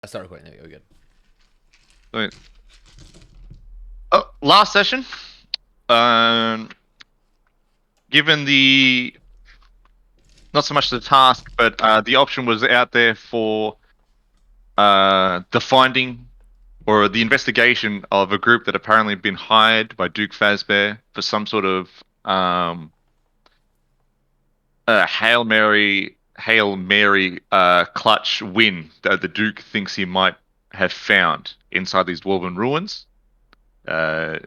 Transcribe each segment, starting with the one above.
I started recording. There we go. Good. Right. Last session, um, given the not so much the task, but the option was out there for the finding or the investigation of a group that apparently had been hired by Duke Fazbear for some sort of um, Hail Mary clutch win that the Duke thinks he might have found inside these dwarven ruins. Uh,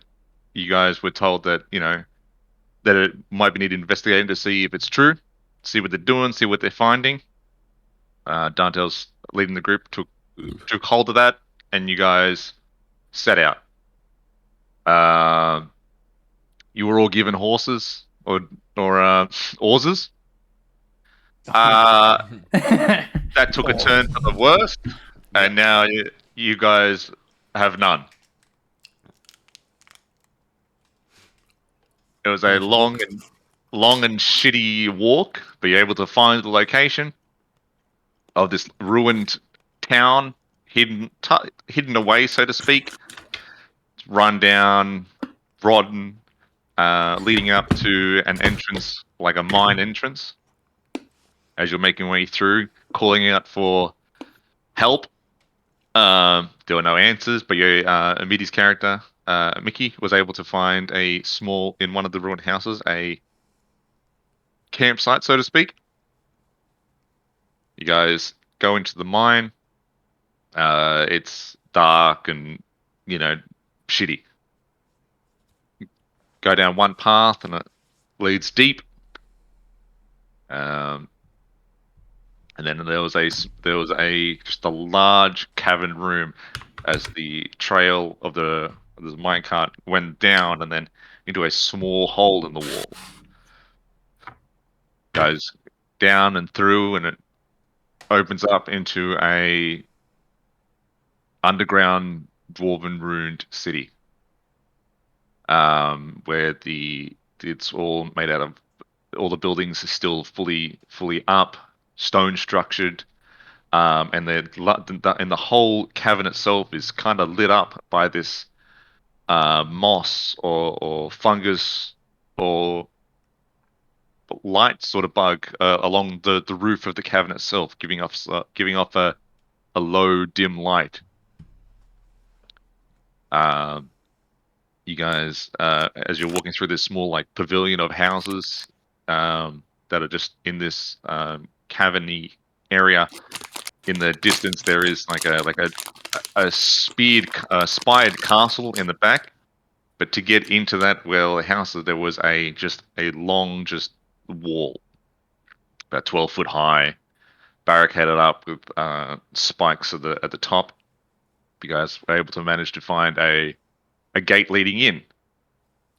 you guys were told that that it might be needed investigating to see if it's true, see what they're doing, see what they're finding. Dantel's leading the group took hold of that, and you guys set out. Uh, you were all given horses or oarzes. Uh, that took a turn for the worst, and now you guys have none. It was a long and shitty walk, but you're able to find the location of this ruined town, hidden away, so to speak, run down, rotten, leading up to an entrance, like a mine entrance. As you're making your way through, calling out for help, there were no answers. But your Amidi's character, Mickey, was able to find in one of the ruined houses, a campsite, so to speak. You guys go into the mine. It's dark and shitty. Go down one path and it leads deep. Um, and then there was a just a large cavern room as the trail of the minecart went down and then into a small hole in the wall. Goes down and through, and it opens up into a underground dwarven ruined city. Where it's all made out of all the buildings are still fully up, stone structured, and the whole cavern itself is kind of lit up by this moss or fungus or light sort of bug along the roof of the cavern itself, giving off a low dim light. Um, you guys, as you're walking through this small like pavilion of houses that are just in this caverny area. In the distance, there is like a spired castle in the back. But to get into that house, there was a long wall, about 12 foot high, barricaded up with spikes at the top. You guys were able to manage to find a gate leading in.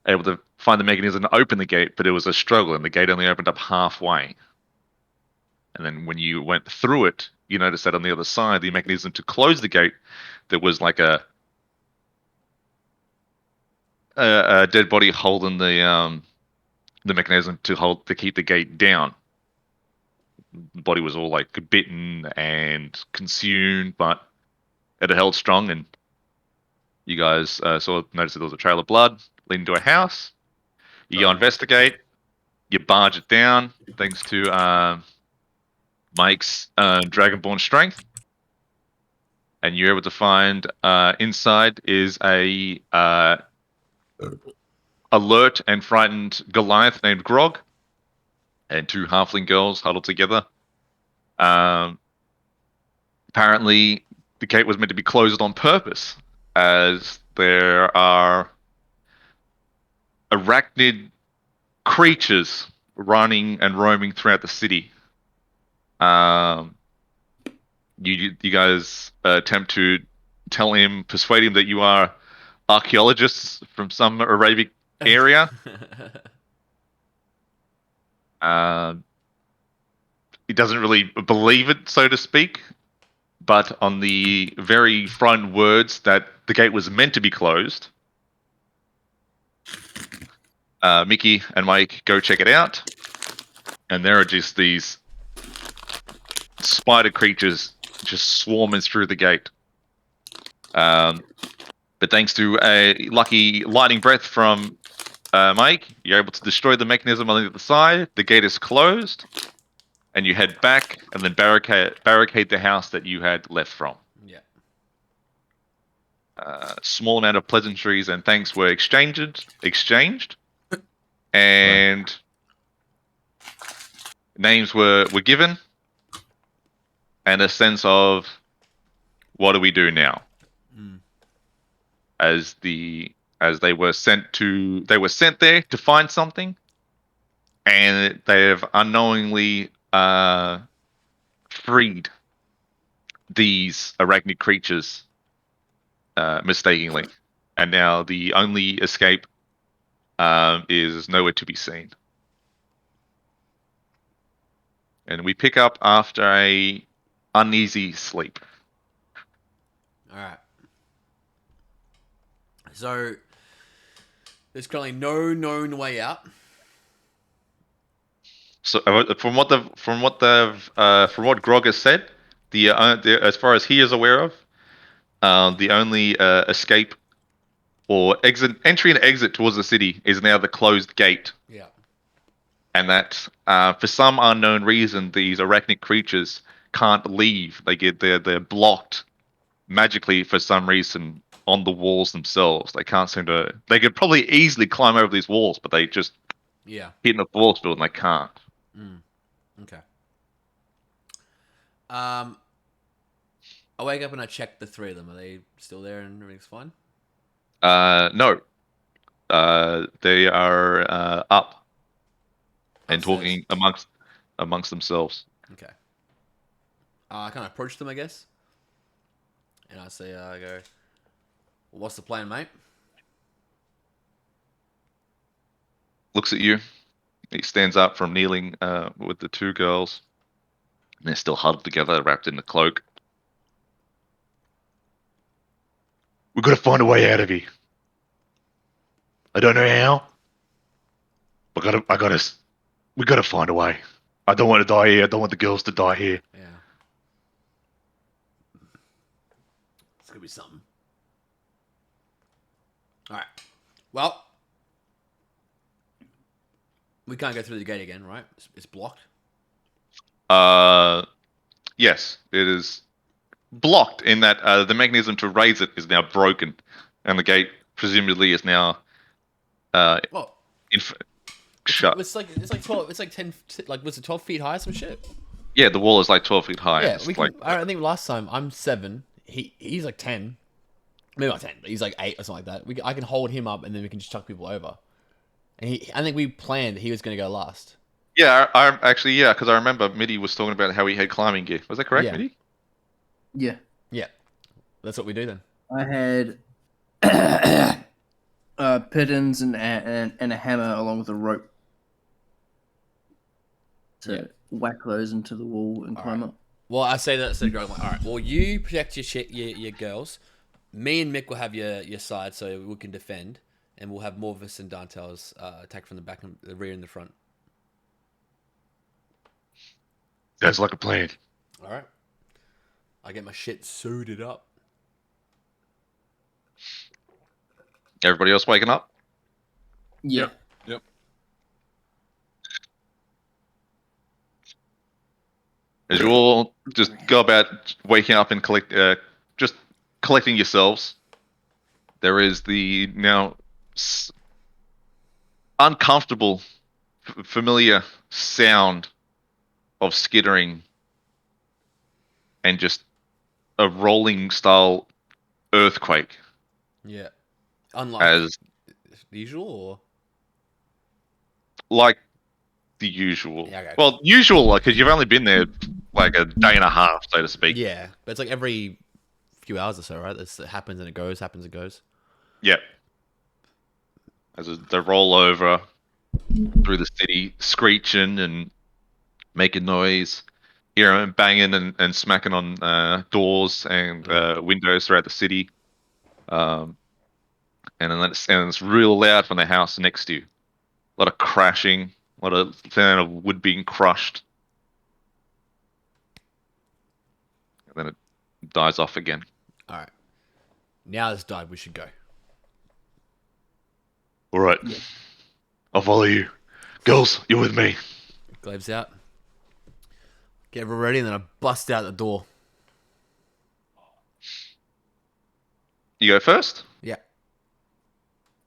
Able to find the mechanism to open the gate, but it was a struggle, and the gate only opened up halfway. And then when you went through it, you noticed that on the other side, the mechanism to close the gate, there was like a dead body holding the mechanism to keep the gate down. The body was all like bitten and consumed, but it had held strong. And you guys noticed that there was a trail of blood leading to a house. You go investigate. You barge it down, thanks to Mike's Dragonborn strength, and you're able to find inside is a alert and frightened Goliath named Grog, and two halfling girls huddled together. Apparently, the gate was meant to be closed on purpose, as there are arachnid creatures running and roaming throughout the city. You guys attempt to persuade him that you are archaeologists from some Arabic area. He doesn't really believe it, so to speak. But on the very front words that the gate was meant to be closed, Mickey and Mike go check it out, and there are just these spider creatures just swarming through the gate. But thanks to a lucky lightning breath from Mike, you're able to destroy the mechanism on the other side. The gate is closed, and you head back and then barricade the house that you had left from. Yeah. Small amount of pleasantries and thanks were exchanged, and names were given, and a sense of what do we do now? As they were sent there to find something, and they have unknowingly freed these arachnid creatures mistakenly, and now the only escape is nowhere to be seen. And we pick up after a uneasy sleep. All right. So there's currently no known way out. So from what Grog has said, as far as he is aware of, the only escape or entry and exit towards the city is now the closed gate. Yeah. And that for some unknown reason, these arachnid creatures can't leave. They're blocked magically for some reason on the walls themselves. They can't seem to. They could probably easily climb over these walls, but they just hit in the force field and they can't. Okay. I wake up and I check the three of them. Are they still there and everything's fine? No. They are up and Upstairs. talking amongst themselves. Okay. I kind of approach them, I guess, and I say, I go, well, "What's the plan, mate?" Looks at you. He stands up from kneeling with the two girls. And they're still huddled together, wrapped in the cloak. We've got to find a way out of here. I don't know how. But we got to find a way. I don't want to die here. I don't want the girls to die here. Yeah. It's gonna be something. All right. Well, we can't go through the gate again, right? It's blocked. Yes, it is blocked in that the mechanism to raise it is now broken, and the gate presumably is now Well, shut. it's like 12. It's like 10. Like was it 12 feet high? Some shit. Yeah, the wall is like 12 feet high. Yeah, we can. I think last time I'm 7. He's like 10. Maybe not 10, but he's like 8 or something like that. I can hold him up and then we can just chuck people over. And I think we planned he was going to go last. Yeah, I'm actually because I remember Mitty was talking about how he had climbing gear. Was that correct, Yeah. Mitty? Yeah. Yeah, that's what we do then. I had pittons and a hammer along with a rope to whack those into the wall and climb up. Well, I say that instead of going, all right, well, you protect your shit, your girls. Me and Mick will have your side so we can defend. And we'll have Morvis and Dantel's attack from the back and the rear and the front. That's like a plan. All right. I get my shit suited up. Everybody else waking up? Yeah. Yep. As you all just go about waking up and just collecting yourselves, there is the now uncomfortable, familiar sound of skittering and just a rolling style earthquake. Yeah. Unlike as the usual, or like the usual. Yeah, okay. Well, usual because you've only been there like a day and a half, so to speak. Yeah, but it's like every few hours or so, right? It happens and it goes, happens and goes. Yep. As they roll over through the city, screeching and making noise, and banging and smacking on doors and windows throughout the city. And then it's real loud from the house next to you. A lot of crashing, a lot of sound of wood being crushed. And then it dies off again. All right. Now it's died. We should go. All right, Yeah. I'll follow you. Girls, you're with me. Glaive's out. Get everyone ready, and then I bust out the door. You go first. Yeah.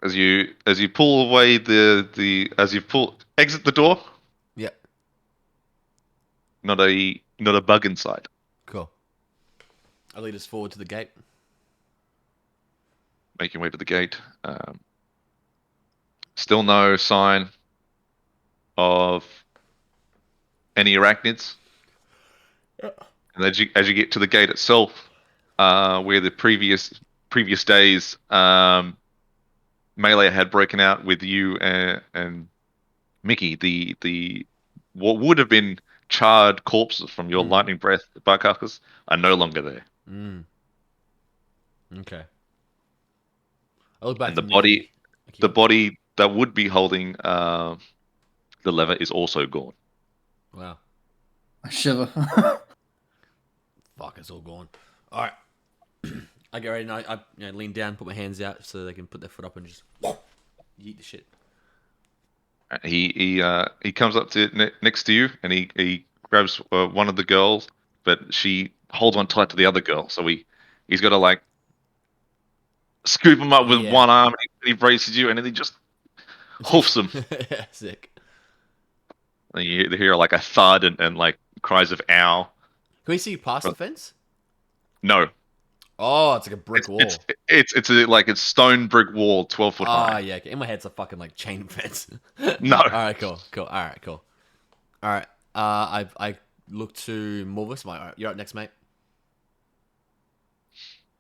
As you pull away exit the door. Yeah. Not a bug inside. Cool. I'll lead us forward to the gate. Make your way to the gate. Still no sign of any arachnids. And as you get to the gate itself, where the previous days melee had broken out with you and Mickey, the what would have been charred corpses from your lightning breath bug carcass are no longer there. Mm. Okay. I look back And to the Mickey. body that would be holding the lever is also gone. Wow. I shiver. Fuck, it's all gone. All right. I get ready and I lean down, put my hands out so they can put their foot up and just yeet the shit. He comes up to next to you and he grabs one of the girls, but she holds on tight to the other girl. So he's got to like scoop him up with Yeah. one arm and he braces you and then he just hoofs him. Sick. And you hear like a thud and like cries of ow. Can we see you past the fence? No, Oh, it's like a brick wall. it's stone brick wall, 12 foot high. Yeah. Okay. In my head, it's a fucking like chain fence. No. All right. Cool. All right. Cool. All right. I look to Morvis. All right, you're up next, mate.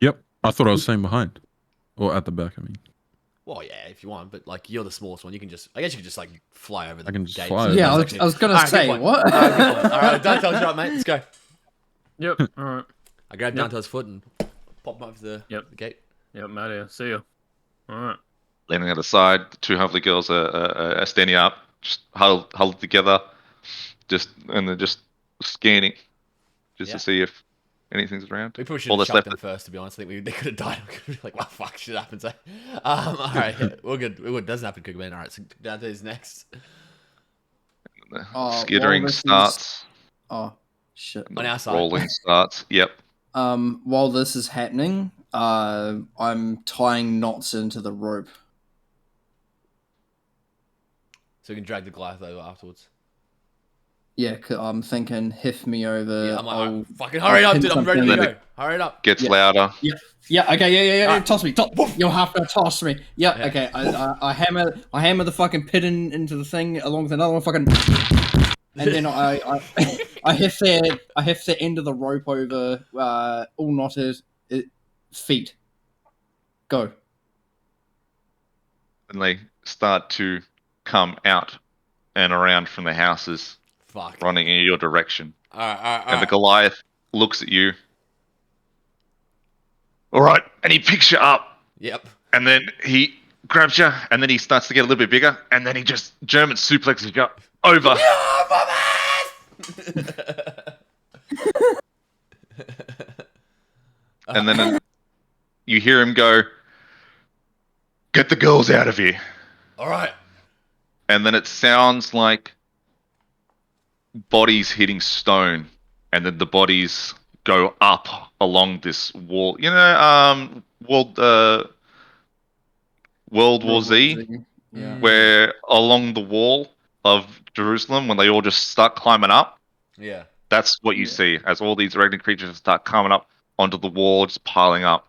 Yep. I thought I was staying behind. Or at the back, I mean. Well, yeah, if you want, but like you're the smallest one, I guess you could just like fly over the I can just gate. fly yeah, over. I was gonna say what. All right, Dantel's right, mate. Let's go. Yep. All right. I grab Dantel's foot and pop him up to the gate. Yep, I'm out here. See you. All right. Leaning at the side, the two lovely girls are standing up, just huddled together, and they're just scanning, to see if anything's around. We probably should All have that's chucked left. them first, to be honest. I think they could have died. We could be like, well, fuck, shit happens. Eh? All right, yeah, we're good. It doesn't happen, Cougasesh. All right, so Dante's next. Oh, Skittering well, this is- starts. Oh shit. On our side. Rolling starts. Yep. While this is happening, I'm tying knots into the rope. So we can drag the Goliath over afterwards. Yeah, I'm thinking hiff me over. Yeah, I'm like, I'll- all right, fucking hurry up, pin dude. I'm ready to something- go. Hurry it up. Gets Yeah. louder. Yeah, okay, yeah. Alright. Toss me. You'll have to toss me. Yeah, Yeah. okay. I hammer the fucking pit into the thing along with another one fucking, and then I hiff the end of the rope over all knotted feet. Go. And they start to come out and around from the houses, Fuck. running in your direction. All right. And the Goliath looks at you. All right, and he picks you up, Yep. and then he grabs you, and then he starts to get a little bit bigger, and then he just German suplexes you over. And then you hear him go, "Get the girls out of here." All right. And then it sounds like bodies hitting stone, and then the bodies go up along this wall. You know, World War Z, Yeah. where along the wall of Jerusalem, when they all just start climbing up, Yeah. that's what you Yeah. see as all these arachnid creatures start coming up onto the wall, just piling up.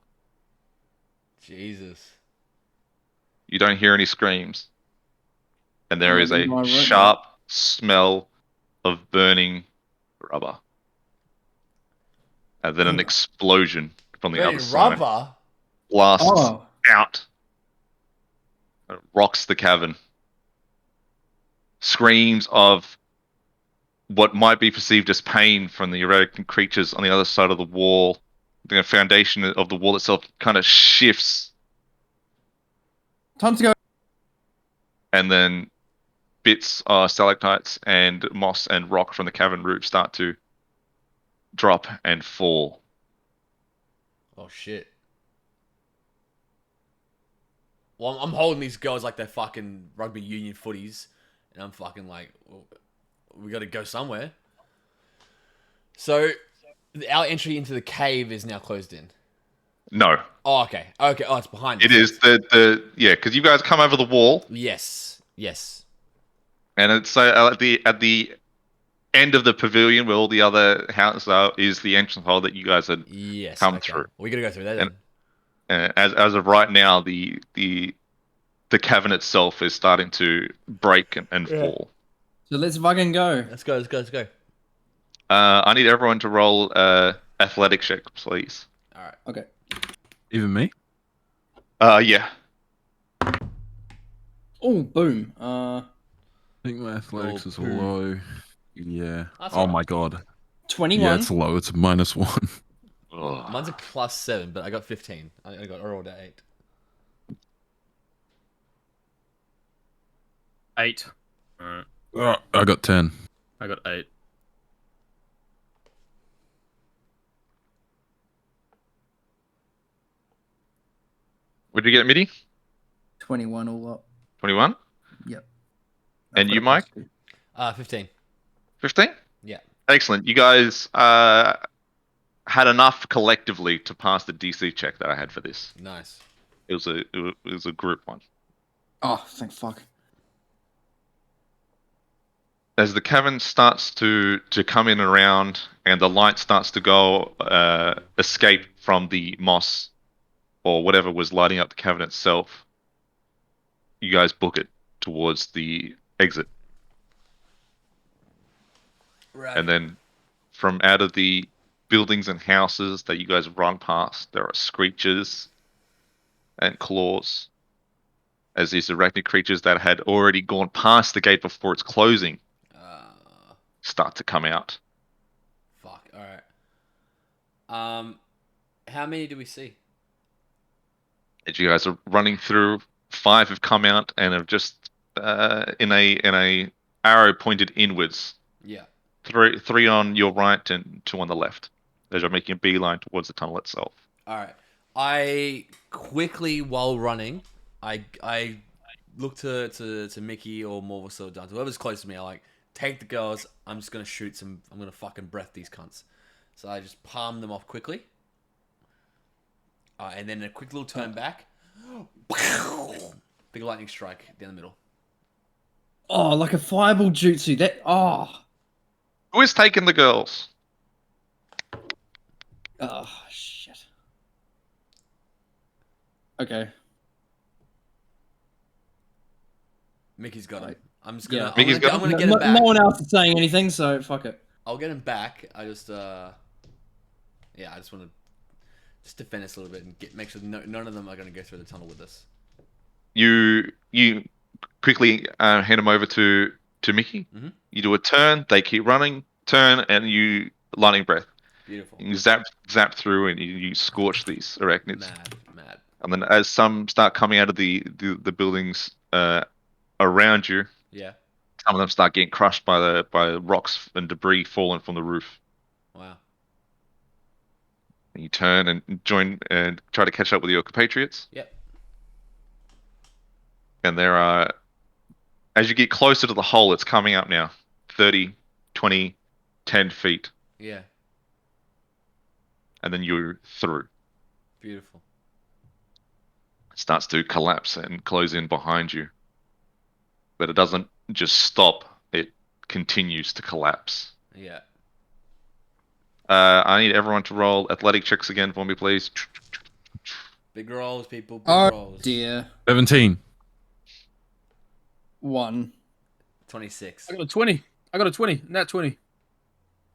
Jesus. You don't hear any screams. And there is Am I a right? sharp smell of burning rubber. And then an explosion from the Burning other side. rubber. Blasts Oh, out. It rocks the cavern. Screams of what might be perceived as pain from the erratic creatures on the other side of the wall. The foundation of the wall itself kind of shifts, time to go. and then bits, stalactites and moss and rock from the cavern roof start to drop and fall. Oh shit. Well, I'm holding these girls like they're fucking rugby union footies, and I'm fucking like, well, we got to go somewhere. So, our entry into the cave is now closed in. No, Oh, okay. Okay. Oh, it's behind us. it is the yeah, because you guys come over the wall, Yes. Yes. and it's at the end of the pavilion where all the other houses are is the entrance hole that you guys had Yes. come Okay. through. We gotta go through there And then. as of right now, the cavern itself is starting to break and Yeah. fall. So let's fucking go. Let's go. Let's go. Let's go. I need everyone to roll athletic check, please. All right. Okay. Even me? Yeah. Oh, boom. I think my athletics Oh, is boom. low. Yeah. That's Oh alright. my god. 21. Yeah, it's low. It's -1. Ugh. Mine's a +7, but I got 15. I rolled at 8. 8. All right. Oh, I got 10. I got 8. What did you get, Midi? 21 all up. 21? Yep. And you, Mike? 15. 15? Yeah. Excellent. You guys had enough collectively to pass the DC check that I had for this. Nice. It was a group one. Oh, thank fuck. As the cavern starts to come in around and the light starts to go escape from the moss or whatever was lighting up the cavern itself, you guys book it towards the exit. Right. And then from out of the buildings and houses that you guys have run past, there are screeches and claws as these arachnid creatures that had already gone past the gate before its closing start to come out. Fuck. All right. How many do we see? As you guys are running through, 5 have come out and have just in a arrow pointed inwards. Yeah. Three on your right and 2 on the left. As you're making a beeline towards the tunnel itself. All right. I quickly, while running, I look to Mickey or Morvis or Dante, whoever's close to me. I like take the girls. I'm just gonna shoot some. I'm gonna fucking breath these cunts. So I just palm them off quickly, and then a quick little turn back. Big lightning strike down the middle. Oh, like a fireball jutsu. That. Oh. Who is taking the girls? Oh, shit. Okay. Mickey's got him. I'm just gonna. Yeah. Mickey's got I'm gonna No, get him back. no one else is saying anything, so fuck it. I'll get him back. I just yeah, I just want to just defend us a little bit and make sure none of them are going to go through the tunnel with us. You quickly hand them over to Mickey. Mhm. You do a turn. They keep running. Turn and you lightning breath. Beautiful. You zap through and you scorch these arachnids. Mad. And then as some start coming out of the buildings around you, Yeah. some of them start getting crushed by the rocks and debris falling from the roof. Wow. And you turn and join and try to catch up with your compatriots. Yep. And there are, as you get closer to the hole, it's coming up now. 30, 20, 10 feet. Yeah. And then you're through. Beautiful. It starts to collapse and close in behind you. But it doesn't just stop, it continues to collapse. Yeah. I need everyone to roll athletic checks again for me, please. Big rolls, people. Big Oh, rolls. dear. 17. 1. 26. I got a 20. I got a 20. Nat 20.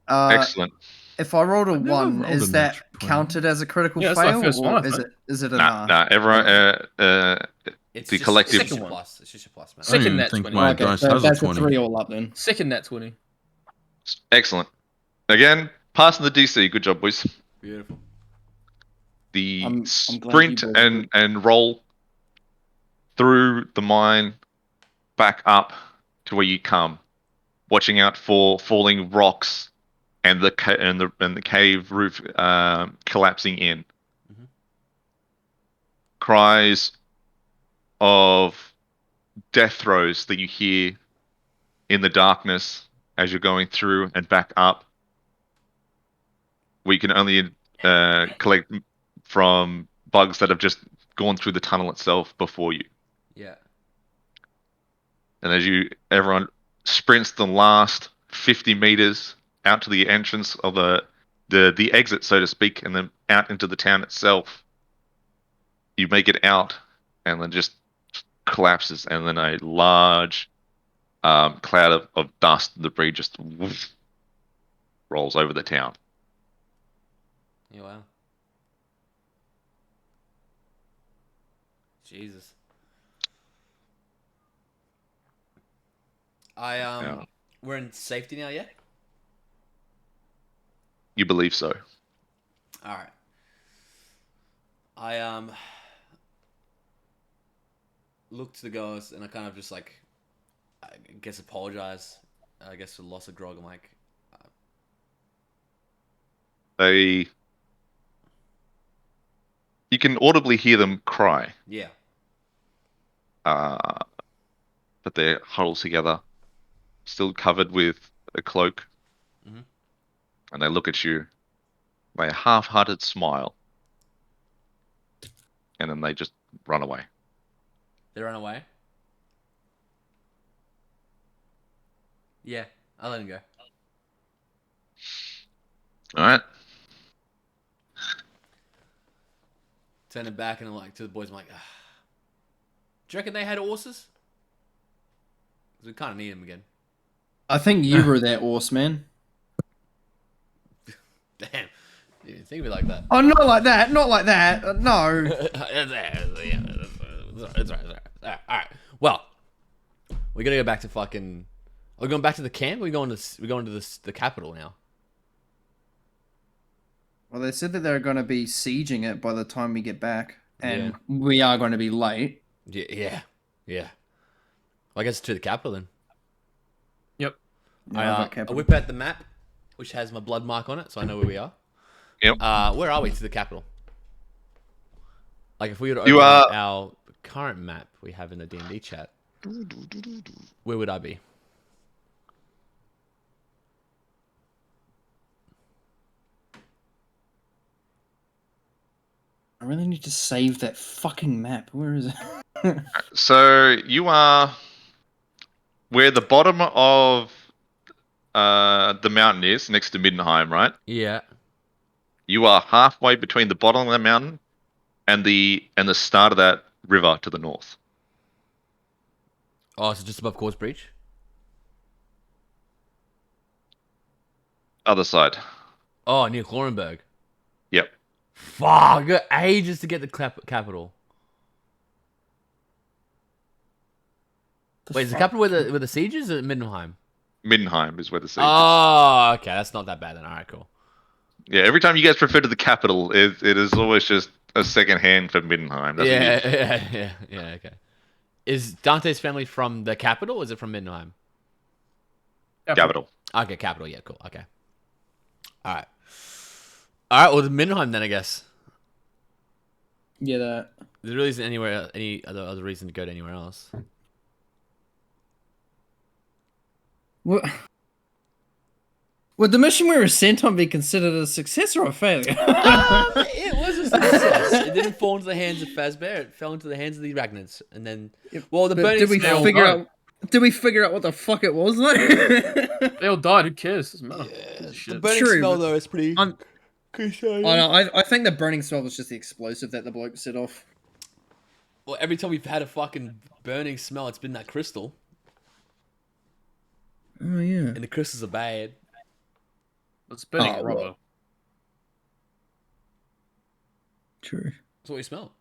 Excellent. If I rolled a never 1, rolled is a that nat 20. counted as a critical Yeah, that's my fail, first one, I or is think. it a Nah, everyone. It's The just, collective- It's just your plus. It's just your plus, man. I don't Second even nat think 20. my Okay, dice so has a that's a 20. 3 all up then. Second nat 20. Excellent. Again, passing the DC. Good job, boys. Beautiful. The I'm glad sprint you boys and roll through the mine back up to where you come, watching out for falling rocks and the cave roof collapsing in. Mm-hmm. cries of death throes that you hear in the darkness as you're going through and back up. We can only collect from bugs that have just gone through the tunnel itself before you. Yeah. And as everyone sprints the last 50 meters out to the entrance of the exit, so to speak, and then out into the town itself, you make it out, and then just collapses, and then a large cloud of dust and debris just woof, rolls over the town. Yeah, wow. Jesus. Yeah. We're in safety now, yeah? You believe so? Alright. I look to the girls and I kind of just like I guess apologize. I guess for the loss of grog. I'm like You can audibly hear them cry, yeah. but they're huddled together, still covered with a cloak, Mhm. and they look at you with a half-hearted smile, and then they just run away. They run away. Yeah, I'll let him go. All right. Turn it back and I'm like to the boys, I'm like, ah. Do you reckon they had horses? Because we kind of need them again. I think you were that horse, man. Damn. You didn't think of it like that. Oh, not like that. Not like that. No. It's all right. All right. Well, we gotta go back to fucking. Are we going back to the camp? We're going to the capital now. Well, they said that they're going to be sieging it by the time we get back, and Yeah. we are going to be late. Yeah. Well, I guess to the capital then. Yep. Yeah, I whip out the map, which has my blood mark on it, so I know where we are. Yep. Where are we to the capital? Like if we were to You open are- our current map we have in the D&D chat, where would I be? I really need to save that fucking map. Where is it? So you are where the bottom of the mountain is, next to Middenheim, right? Yeah. You are halfway between the bottom of the mountain and the start of that river to the north. Oh, so just above Cause Breach? Other side. Oh, near Klorenberg. Yep. Fuck, I got ages to get the capital. Wait, is the capital where the siege is or Middenheim? Middenheim is where the siege is. Oh, okay, that's not that bad then. All right, cool. Yeah, every time you guys refer to the capital, it is always just a second hand for Middenheim. That's Yeah, okay. Is Dante's family from the capital or is it from Middenheim? capital. Okay, capital, yeah, cool, okay. Alright. Alright, well, the Middenheim then, I guess. Yeah, that. There really isn't any other reason to go to anywhere else. What? Would the mission we were sent on be considered a success or a failure? It was a success. It didn't fall into the hands of Fazbear. It fell into the hands of the Arachnids. And then, well, the But burning did we smell... figure out? Did we figure out what the fuck it was though? They all died. Who cares? Doesn't matter. The Shit. burning True, smell, but though, is pretty I'm- cliche. Oh no, I think the burning smell was just the explosive that the bloke set off. Well, every time we've had a fucking burning smell, it's been that crystal. Oh yeah. And the crystals are bad. It's burning Oh, rubber. well. True. That's what we smell.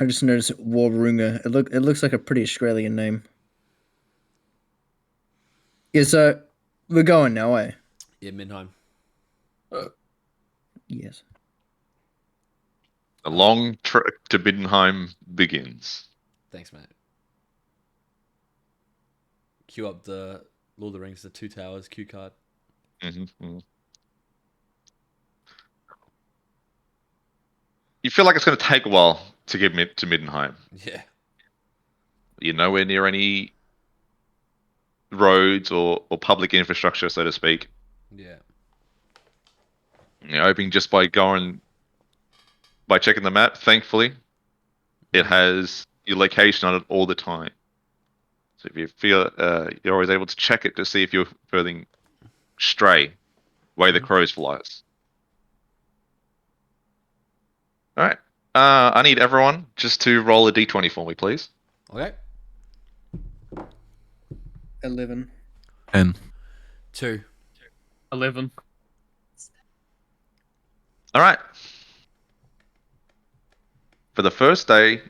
I just noticed Warburunga. It looks like a pretty Australian name. Yeah, so we're going now, eh? Yeah, Middenheim. Yes. The long trek to Middenheim begins. Thanks, mate. Cue up the Lord of the Rings, the Two Towers cue card. Mm-hmm. you feel like it's going to take a while to get to Middenheim. Yeah. You're nowhere near any roads or public infrastructure, so to speak. Yeah. You're hoping just by checking the map, thankfully, it has your location on it all the time. So if you feel you're always able to check it to see if you're further stray, way the crows flies. All right. I need everyone just to roll a d20 for me, please. Okay. 11. 10. 2. 11. All right. For the first day,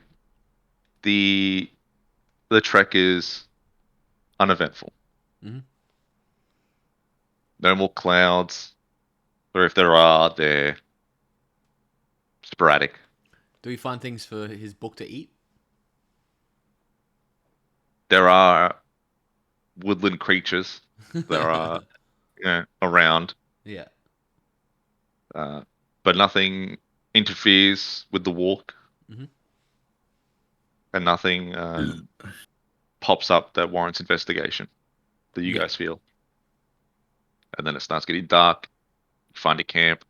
the trek is uneventful. Mhm. No more clouds, or if there are, they're sporadic. Do we find things for his book to eat? There are woodland creatures that are around, Yeah. but nothing interferes with the walk, Mhm. and nothing pops up that warrants investigation that you Yeah. guys feel. And then it starts getting dark. You find a camp.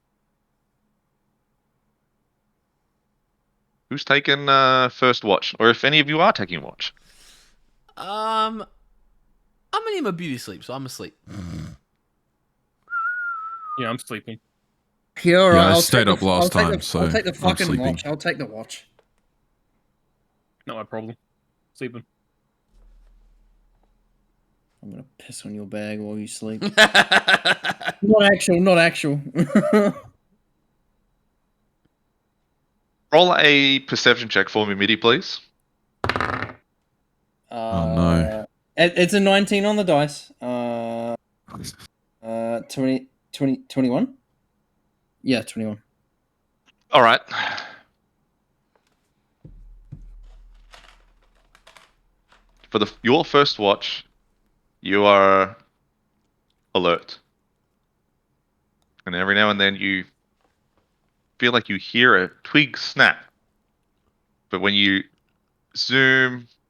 Who's taking first watch, or if any of you are taking watch? I'm in my beauty sleep, so I'm asleep. Yeah, I'm sleeping. Yeah, all right. Yeah, I I'll stayed take up the, last I'll take time, the, so I'll take the I'm fucking sleeping. watch. I'll take the watch. Not my problem. Sleeping. I'm gonna piss on your bag while you sleep. uh, Not actual, not actual. Roll a perception check for me, Midi, please. Oh, no. It's a 19 on the dice. 20, 21? Yeah, 21. All right. For your first watch, you are alert, and every now and then you feel like you hear a twig snap. But when you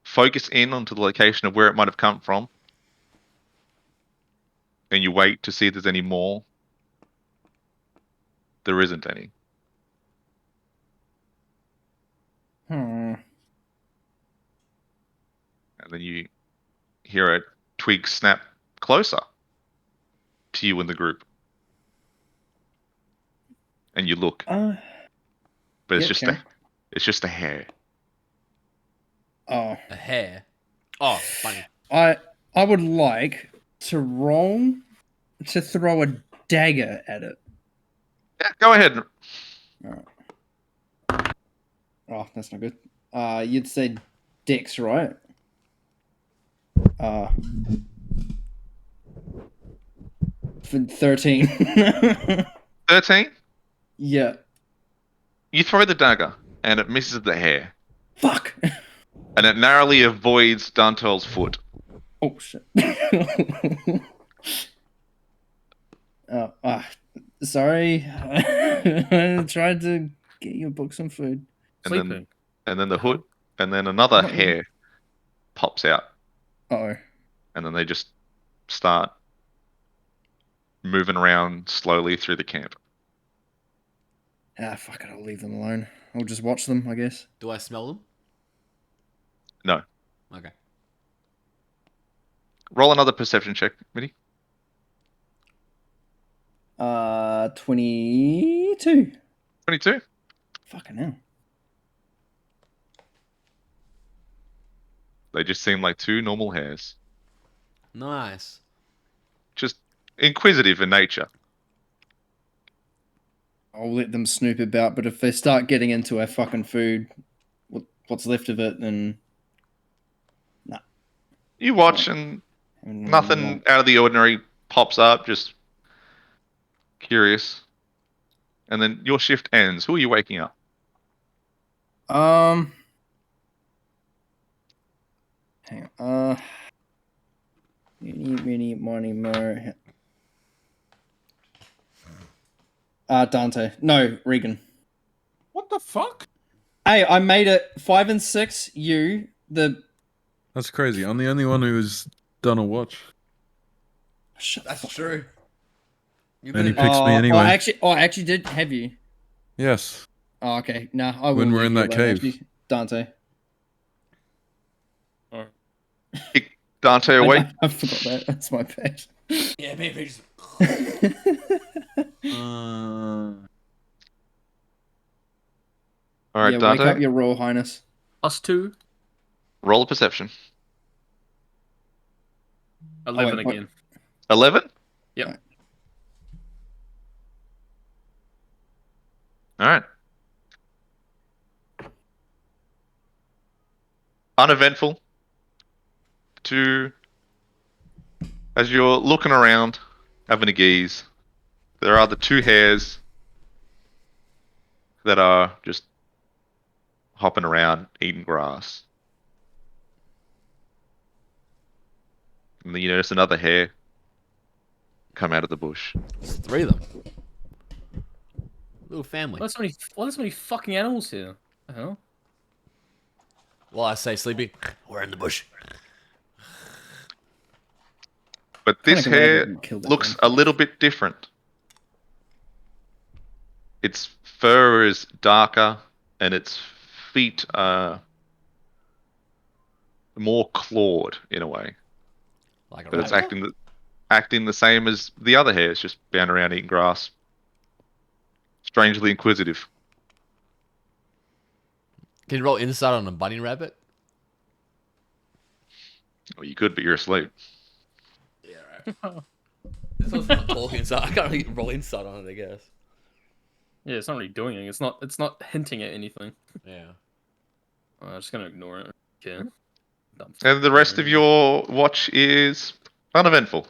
focus in onto the location of where it might have come from, and you wait to see if there's any more, there isn't any. Hmm. And then you hear a twig snap closer to you in the group. And you look, but it's yeah, just a hair. Oh. a hair. Oh, bunny. I would like to roll to throw a dagger at it. Yeah, go ahead. Oh, that's not good. You'd say Dex, right? For 13. 13. Yeah. You throw the dagger, and it misses the hair, Fuck. and it narrowly avoids Dantel's foot. Oh shit. Sorry. I tried to get you a book some food. Sleeping. And then the hood, and then another hair pops out, Oh. and then they just start moving around slowly through the camp. Fuck it. I'll leave them alone. I'll just watch them, I guess. Do I smell them? No. Okay. Roll another perception check, Mitty. 22. 22. Fucking hell. They just seem like two normal hares. Nice. Just inquisitive in nature. I'll let them snoop about, but if they start getting into our fucking food, what's left of it, then nah. You watch, and nothing out of the ordinary pops up, just curious. And then your shift ends. Who are you waking up? Hang on. Mini, money, more. Dante. No, Regan. What What the fuck? Hey, I made it 5 and 6. You, the That's crazy. I'm the only one who's done a watch. shut the That's fuck up. true. You've And he been a- picks me anyway. I actually did have you. Yes. Oh, okay. Nah, I will When we're leave in you that alone, cave. actually. Dante. Kick Dante away. I forgot that. That's my bad. Yeah, maybe just. All right, yeah, Dante. wake up, your Royal Highness. +2. Roll a perception. 11 wait, what? again. 11. Yep. All right. Uneventful. As you're looking around, having a gaze, there are the two hares that are just hopping around, eating grass. And then you notice another hare come out of the bush. There's 3 of them. Little family. Why there's so many fucking animals here? The hell? Well, I say, Sleepy, we're in the bush. But Kinda this glad we hare didn't kill that looks one. a little bit different. Its fur is darker, and its feet are more clawed in a way. Like a But it's raptor? acting the same as the other hares, just bound around eating grass. Strangely inquisitive. Can you roll insight on a bunny rabbit? Well, you could, but you're asleep. Yeah, right. This one's not talking, so I can't really roll insight on it, I guess. Yeah, it's not really doing anything. It's not hinting at anything. Yeah. I'm just gonna ignore it. Okay. Dumb And the rest of fucker. your watch is uneventful.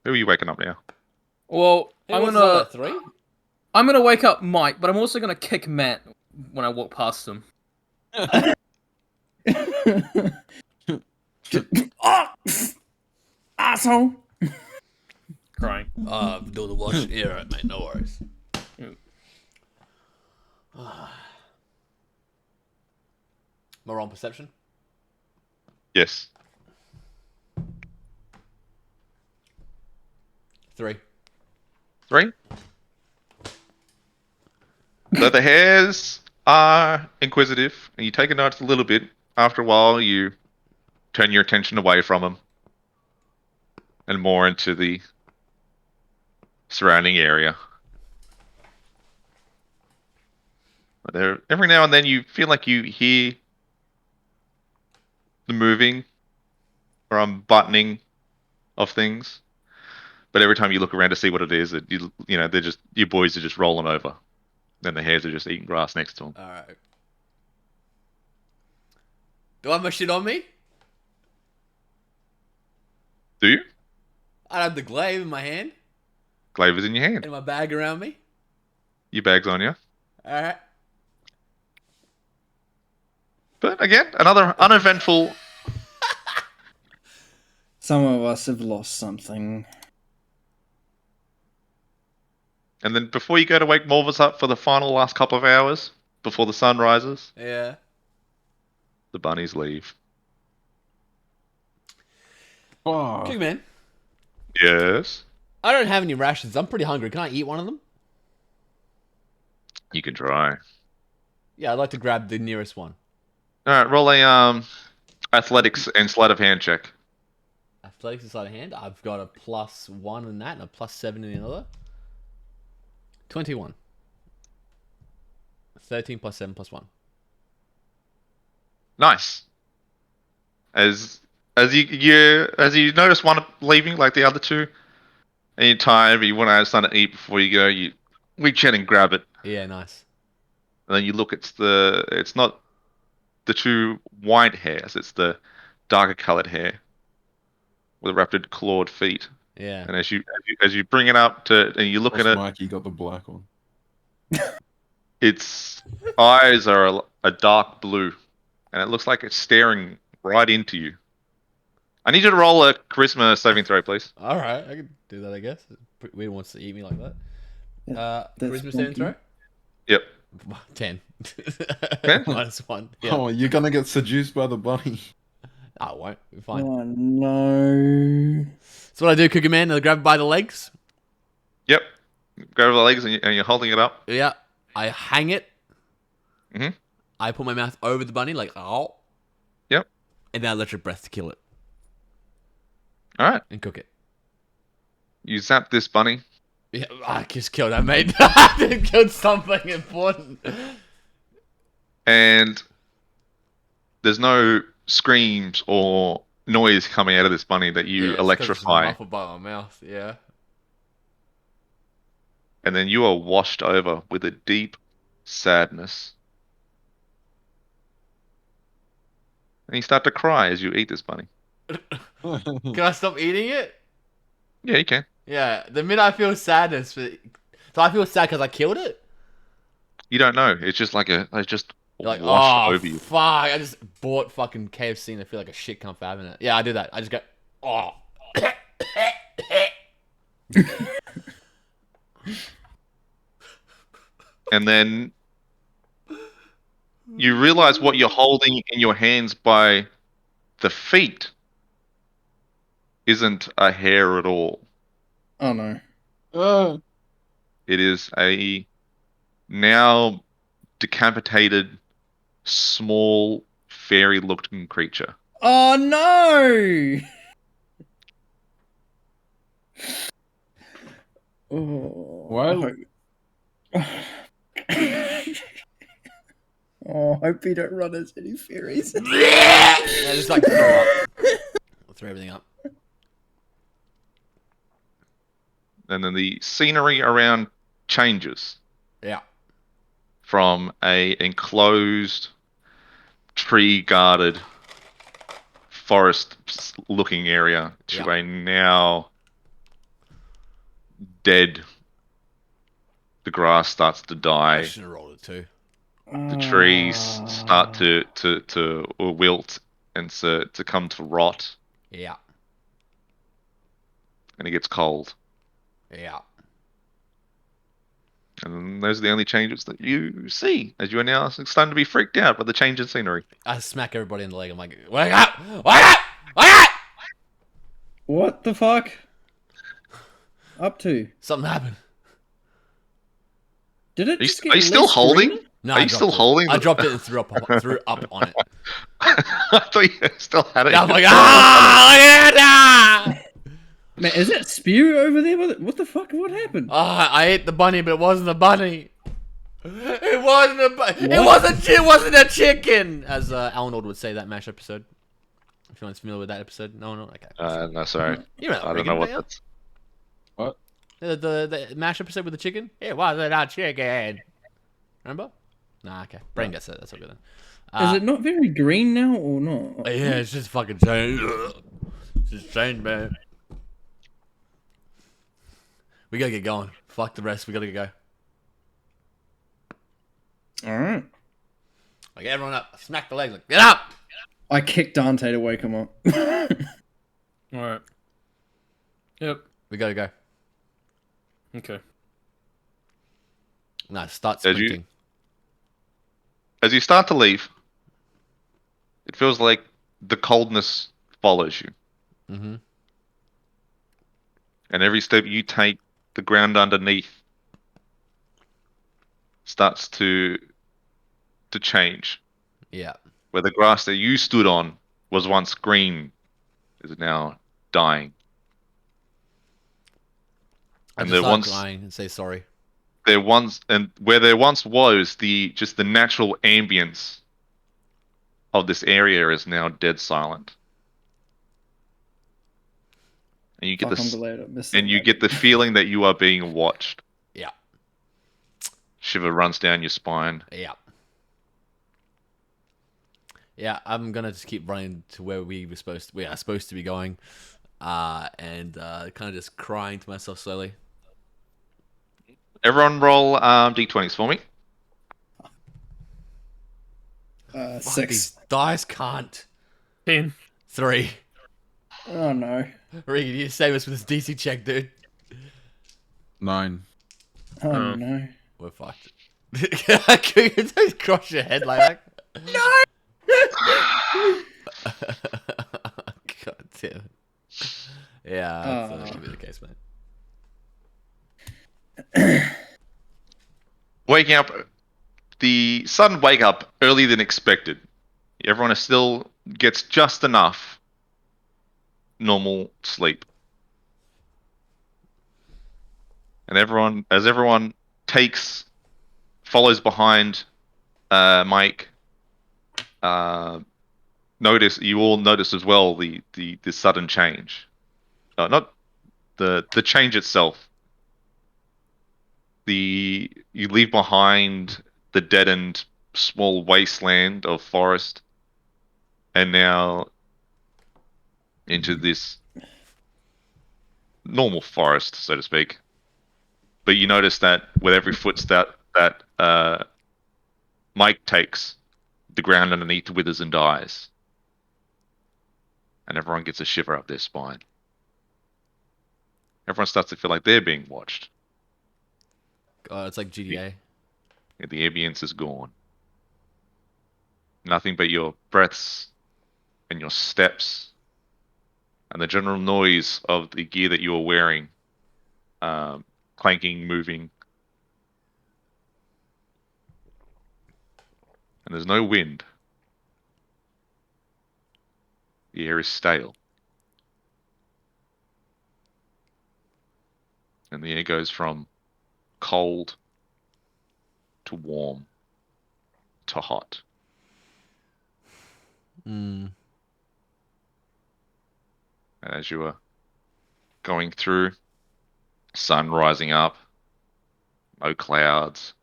Who are you waking up now? Well, Hey, what's that, 3? I'm gonna wake up Mike, but I'm also gonna kick Matt when I walk past him. Oh! Asshole! Crying. Do the watch. Yeah, right, mate, no worries. Am I wrong perception? Yes. 3. 3. So the hares are inquisitive, and you take a notice a little bit. After a while, you turn your attention away from them and more into the surrounding area. But every now and then, you feel like you hear the moving or unbuttoning of things. But every time you look around to see what it is, they're just your boys are just rolling over, and the hares are just eating grass next to them. Alright. Do I have my shit on me? Do you? I have the glaive in my hand Glaive is in your hand. and my bag around me. Your bag's on you. Alright. But again, another uneventful. Some of us have lost something. And then before you go to wake Morvis up for the final last couple of hours before the sun rises, Yeah. the bunnies leave. Fuck. Big man. Yes. I don't have any rations. I'm pretty hungry. Can I eat one of them? You can try. Yeah, I'd like to grab the nearest one. All right, roll a athletics and sleight of hand check. Athletics inside of hand. I've got a +1 in that and a +7 in the other. 21. 13 + 7 + 1. Nice. As you notice one leaving, like the other two, and you're tired, but you want to have something to eat before you go. You reach out and grab it, Yeah, nice. and then you look. It's not the two white hairs. It's the darker colored hair with rapid clawed feet. Yeah. And as you bring it up and you look That's at it, Mikey got the black one. its eyes are a dark blue, and it looks like it's staring right into you. I need you to roll a charisma saving throw, please. All right, I can do that, I guess. Weird wants to eat me like that. That's Charisma saving wonky. throw. Yep. 10. 10? -1. Yeah. Oh, you're gonna get seduced by the bunny. I won't. We're fine. Oh no. So what I do, Cougar Man, I grab by the legs. Yep. Grab the legs and you're holding it up. Yeah. I hang it. Mhm. I put my mouth over the bunny, like, oh. Yep. And then I let your breath to kill it All right. and cook it. You zap this bunny. Yeah, I just killed that, mate. I killed something important. And there's no screams or noise coming out of this bunny that you Yeah, it's 'cause it's electrify. muffled by my mouth, yeah. And then you are washed over with a deep sadness. And you start to cry as you eat this bunny. Can I stop eating it? Yeah, you can. Yeah, the minute I feel sadness, so I feel sad because I killed it? You don't know. It's just like it's just You're like, washed oh, over you. fuck, I just bought fucking KFC and I feel like a shit cunt for having it. Yeah, I do that. I just go, oh. And then you realize what you're holding in your hands by the feet isn't a hair at all. Oh no. It is a now decapitated, small, fairy-looking creature. Oh no. Oh. Well- Oh, I hope you don't run into any fairies. Yeah, just like throw up. I'll throw everything up. And then the scenery around changes Yeah. from a enclosed, tree-guarded, forest-looking area to Yeah. a now dead. The grass starts to I die. should have rolled it too. The trees start to wilt and to come to rot, Yeah. and it gets cold. Yeah. And those are the only changes that you see, as you are now starting to be freaked out by the change in scenery. I smack everybody in the leg. I'm like, wake up! Wake up! Wake up! What the fuck? Up to? Something happened. Did it? Are you, just are get you still less holding? green? No, Are I you dropped still it. holding? I dropped it and threw up on it. I thought you still had it. I'm like, ah, yeah! Man, is that spew over there? What the fuck? What happened? Ah, I ate the bunny, but it wasn't a bunny. It wasn't a bunny. It What? wasn't a chicken, as Alan would say that MASH episode. If anyone's familiar with that episode, no. Okay. No, sorry. You know, I don't know what that's. What? The MASH episode with the chicken. It wasn't a chicken. Remember? Nah, okay. Brain gets it. That's all good then. Is it not very green now or not? Yeah, it's just fucking changed. It's just changed, man. We gotta get going. Fuck the rest. We gotta go. All right. Like everyone up. Smack the legs. Like, get up. I kicked Dante to wake him up. Alright. Yep. We gotta go. Okay. No, start Did you- sprinting. As you start to leave, it feels like the coldness follows you, Mm-hmm. and every step you take, the ground underneath starts to change. Yeah. Where the grass that you stood on was once green is now dying. I And just there start once crying and say sorry. where there once was the natural ambience of this area is now dead silent. And you get Fuck, I'm this, glad I missed and you that. get the feeling that you are being watched. Yeah. Shiver runs down your spine. Yeah. Yeah, I'm gonna just keep running to where we are supposed to be going, and kind of just crying to myself slowly. Everyone roll d20s for me. Fuck, 6. these dice can't. 10. 3. Oh no. Regan, you save us with this DC check, dude. 9. Oh Oh. no. We're fucked. Don't cross your head like that. God damn it. Yeah, that's gonna be the case, mate. Waking up, the sudden wake up earlier than expected. Everyone is still gets just enough normal sleep, and everyone follows behind Mike. You all notice as well the sudden change. Not the change itself. You leave behind the deadened small wasteland of forest, and now into this normal forest, so to speak. But you notice that with every footstep that Mike takes, the ground underneath withers and dies, and everyone gets a shiver up their spine. Everyone starts to feel like they're being watched. God, it's like GTA. The ambience is gone. Nothing but your breaths and your steps and the general noise of the gear that you are wearing, clanking, moving. And there's no wind. The air is stale. And the air goes from cold to warm to hot. Mm. And as you are going through, sun rising up, no clouds.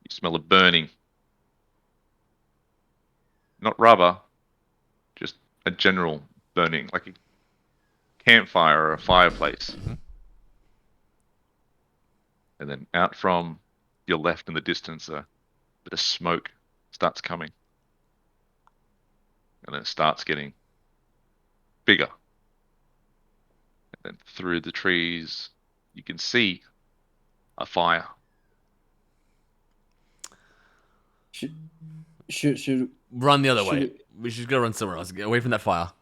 You smell a burning. Not rubber, just a general burning, like a campfire or a fireplace. Mhm. And then out from your left in the distance, a bit of smoke starts coming. And then it starts getting bigger. And then through the trees, you can see a fire. Should Run the other Should way. it- We should go run somewhere else. Get away from that fire.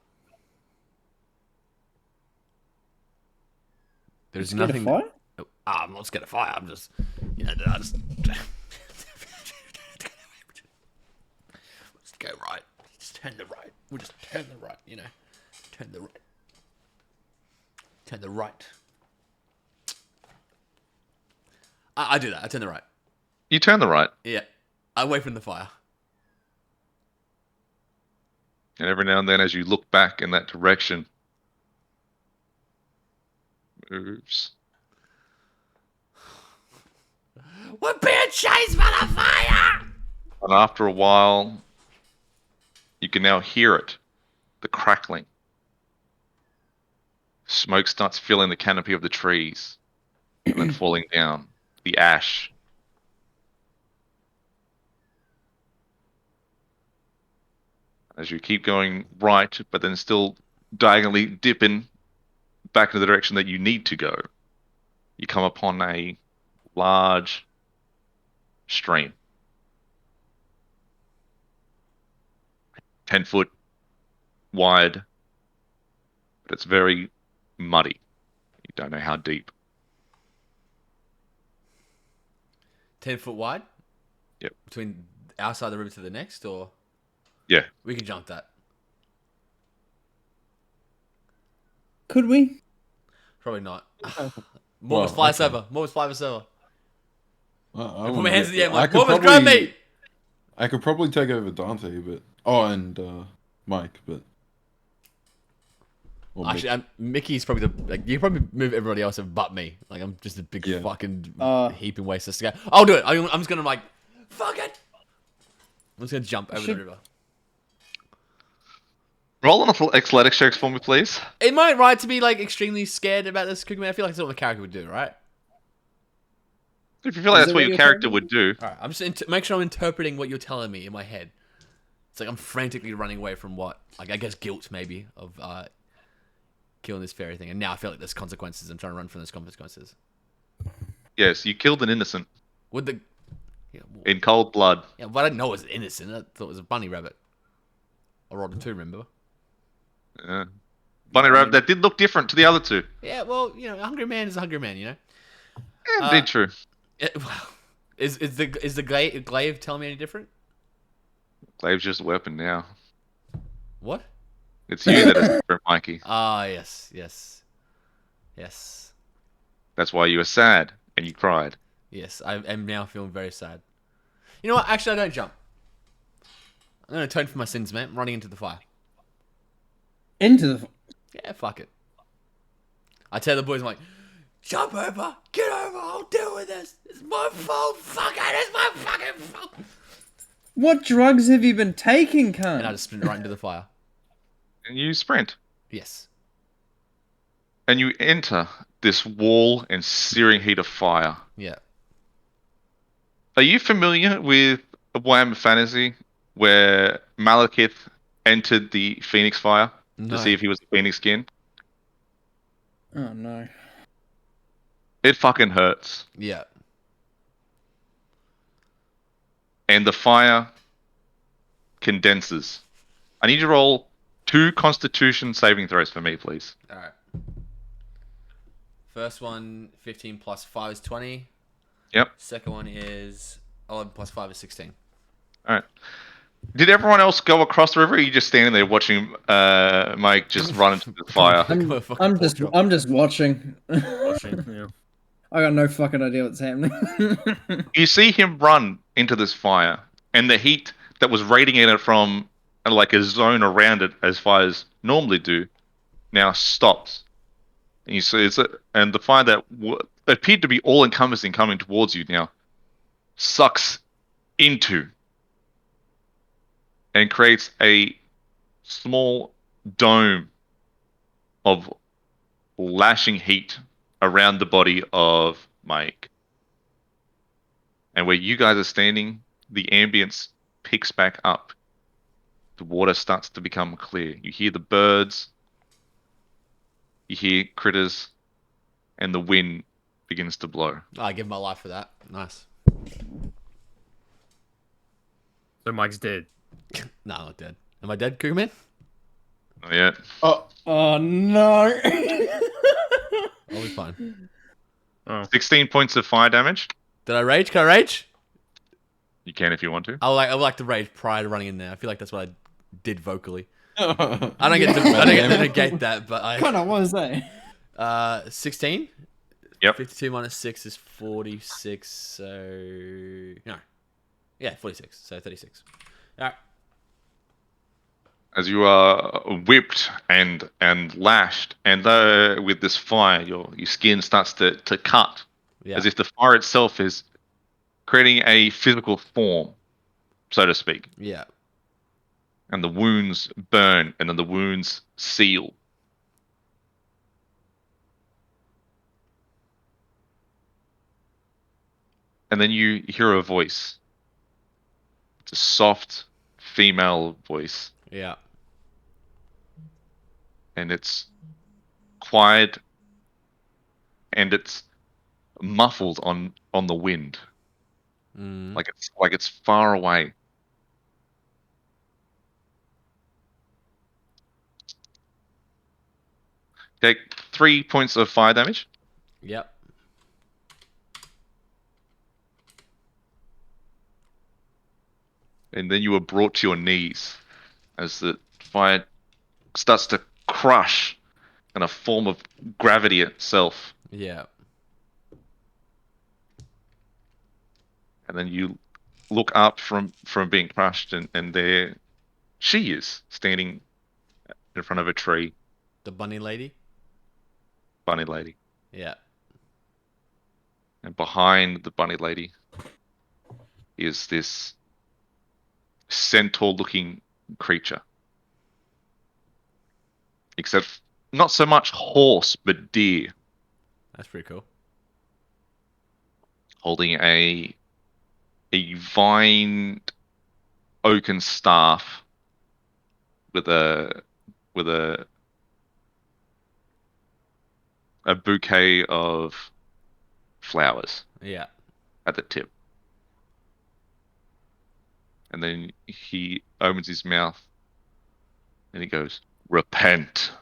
There's scared of nothing. fire? I'm not scared of fire. I'm just, I just. Let's go right. Just turn the right. We'll just turn the right. Turn the right. Turn the right. I do that. I turn the right. You turn the right, Yeah. Away from the fire. and every now and then, as you look back in that direction, moves. We're being chased by the fire! And after a while, you can now hear it, the crackling. Smoke starts filling the canopy of the trees and then falling down. The ash. As you keep going right, but then still diagonally dipping back in the direction that you need to go, you come upon a large stream. 10 foot wide, but it's very muddy. You don't know how deep. 10 foot wide? Yep. Between our side of the river to the next, or? Yeah. We can jump that. Could we? Probably not. Well, Morvis, fly us okay. over. Morvis, fly us over. I I put my wouldn't hands in get- the air. I'm I like, could Morvis, grab probably- me! I could probably take over Dante, but and Mike, but or Mick. Actually, Mickey's probably you probably move everybody else but me. Like, I'm just a big Yeah. fucking heaping waste of scale. I'll do it. I'm just gonna fuck it. I'm just gonna jump over the river. Roll an athletics checks for me, please. Am I right to be extremely scared about this Cougar Man? I feel like that's what the character would do, right? If you feel like Is that's it what what your you're character telling would do. All right. I'm just make sure I'm interpreting what you're telling me in my head. It's like I'm frantically running away from what, I guess, guilt maybe of killing this fairy thing, and now I feel like there's consequences. I'm trying to run from those consequences. Yes, you killed an innocent Would the yeah, in cold blood. yeah, but I didn't know it was innocent. I thought it was a bunny rabbit. I rolled a 2, remember? Yeah. Bunny rabbit that did look different to the other two. Yeah, well, a hungry man is a hungry man, Yeah, Uh, indeed true. Well, is the glaive telling me any different? Glaive's just a weapon now. What? It's you that is different, Mikey. Ah, yes. That's why you were sad and you cried. Yes, I am now feeling very sad. You know what? Actually, I don't jump. I'm gonna atone for my sins, man. I'm running into the fire. Into the. Yeah, fuck it. I tell the boys, I'm like, jump over, get over, I'll deal with this. It's my fault, fuck it, it's my fucking fault. What drugs have you been taking, cunt? And I just sprint right into the fire. And you sprint. Yes. And you enter this wall and searing heat of fire. Yeah. Are you familiar with Warhammer Fantasy where Malekith entered the Phoenix Fire No. to see if he was a Phoenix skin? Oh no. It fucking hurts. Yeah. And the fire condenses. I need you to roll 2 Constitution saving throws for me, please. Alright. First one, 15 plus 5 is 20. Yep. Second one is 11 plus 5 is 16. All right. Did everyone else go across the river? Or are you just standing there watching Mike just run into the fire? Go fucking I'm pork just chop. I'm just watching. Watching. Yeah. I got no fucking idea what's happening. You see him run into this fire, and the heat that was radiating from like a zone around it, as fires normally do, now stops. And you see and the fire that appeared to be all-encompassing coming towards you now sucks into and creates a small dome of lashing heat around the body of Mike. And where you guys are standing, the ambience picks back up. The water starts to become clear. You hear the birds, you hear critters, and the wind begins to blow. Oh, I give my life for that. Nice. So Mike's dead. No, I'm not dead. Am I dead, Cougarman? Not yet. Oh no. I'll be fine. 16 points of fire damage. Did I rage? Can I rage? You can if you want to. I would like to rage prior to running in there. I feel like that's what I did vocally. I I don't get to negate that, but Kind of what is that? 16? Yep. 52 minus 6 is 46, so... No. Yeah, 46, so 36. Alright. As you are whipped and lashed, and with this fire, your skin starts to cut, Yeah. as if the fire itself is creating a physical form, so to speak. Yeah. And the wounds burn, and then the wounds seal. And then you hear a voice. It's a soft female voice. Yeah. And it's quiet, and it's muffled on the wind, Mm. like it's far away. Take 3 points of fire damage, Yep. and then you are brought to your knees as the fire starts to crush in a form of gravity itself. Yeah. And then you look up from being crushed, and there she is, standing in front of a tree, The bunny lady? bunny lady. Yeah. And behind the bunny lady is this centaur-looking creature. Except not so much horse, but deer, That's pretty cool. holding a vined oaken staff with a bouquet of flowers Yeah. at the tip. And then he opens his mouth and he goes, "Repent."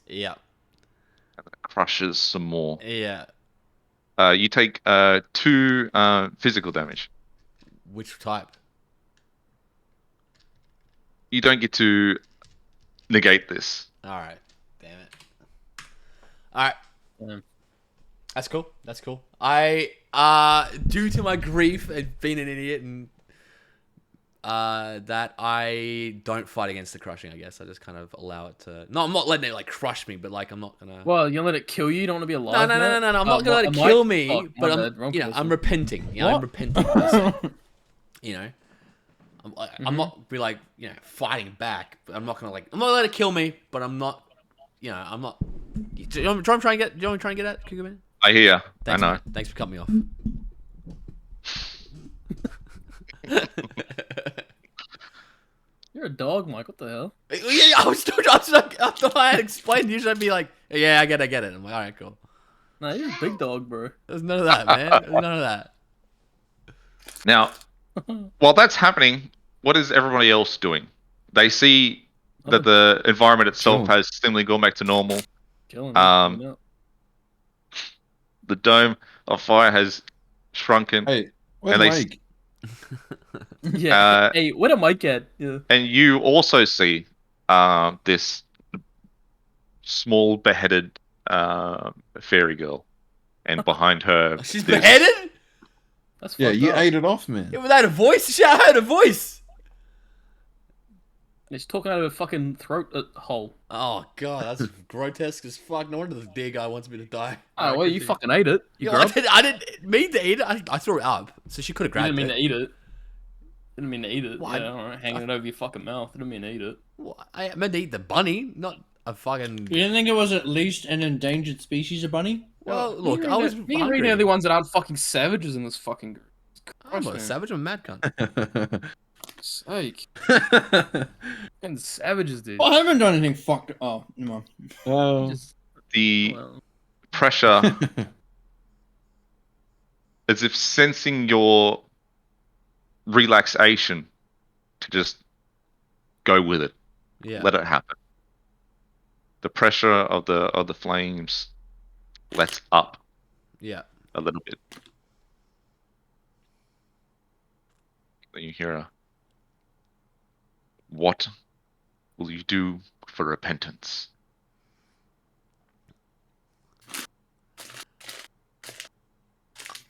Yeah. And it crushes some more. Yeah. You take 2 physical damage. Which type? You don't get to negate this. All right. Damn it. All right. Um, That's cool. That's cool. I due to my grief and being an idiot and that I don't fight against the crushing. I guess I just kind of allow it to. No, I'm not letting it like crush me, but like I'm not gonna. well, you let it kill you. You don't want to be alive. No. Matt? I'm not gonna let it Mike? kill me, Fuck, but my I'm, bad, wrong you know, I'm person. repenting. You know, I'm What? repenting. per se. You know, I'm Mm-hmm. not be like fighting back, but I'm not gonna I'm not gonna let it kill me, but I'm not. I'm not. Do you want me to try and get? Do you want me to try and get at Cougar Man? I hear. Thanks, I know. man. Thanks for cutting me off. You're a dog, Mike. What the hell? Yeah, I was still. I thought I had explained. Usually, I'd be like, "Yeah, I get it." I'm like, "All right, cool." Nah, you're a big dog, bro. There's none of that, man. There's none of that. Now, while that's happening, what is everybody else doing? They see that the environment itself Chilling. has seemingly gone back to normal. Killing Um, me. The dome of fire has shrunken, Hey, where's and they Mike? Yeah. Hey, where did Mike at? Yeah. and you also see this small beheaded fairy girl, and behind her, She's this- beheaded. That's Yeah, fucked you up. ate it off, man. Yeah, without a voice. She had a voice. She's talking out of her fucking throat hole. Oh god, that's grotesque as fuck. No wonder the deer guy wants me to die. Oh, well, you fucking ate it. You Yeah, grub. I didn't mean to eat it. I threw it up, so she could have You grabbed didn't mean it. to eat it. Didn't mean to eat it. What? Yeah, alright. Hanging it over your fucking mouth. Didn't mean to eat it. Well, I meant to eat the bunny, not a fucking. You didn't think it was at least an endangered species of bunny? Well, look, I was You can hungry. read the ones that aren't fucking savages in this fucking group. I'm not a man. savage. I'm a mad cunt. Sake. Fucking savages, dude. Well, I haven't done anything fucked. Oh, never mind. Oh. Just, the well, pressure, as if sensing your relaxation, to just go with it, Yeah. let it happen. The pressure of the flames lets up Yeah. a little bit. Then you hear a, "What will you do for repentance?"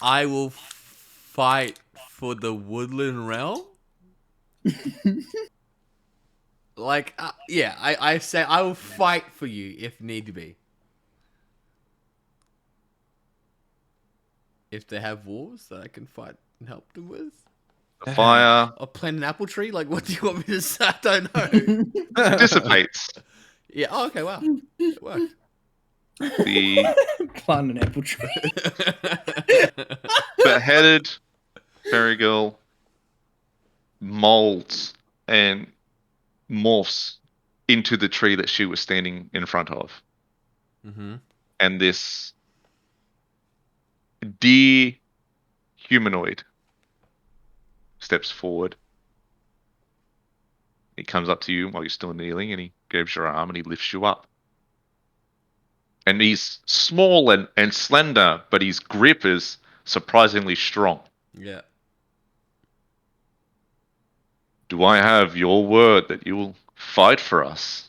I will fight for the woodland realm. Like, yeah, I say I will fight for you if need be. If they have wolves that I can fight and help them with. The fire Or plant an apple tree? Like, what do you want me to say? I don't know. dissipates. Yeah, oh, okay, wow. It worked. The Plant an apple tree. beheaded fairy girl molds and morphs into the tree that she was standing in front of. Mm-hmm. And this deer humanoid steps forward. He comes up to you while you're still kneeling, and he grabs your arm and he lifts you up. And he's small and slender, but his grip is surprisingly strong. Yeah. "Do I have your word that you will fight for us?"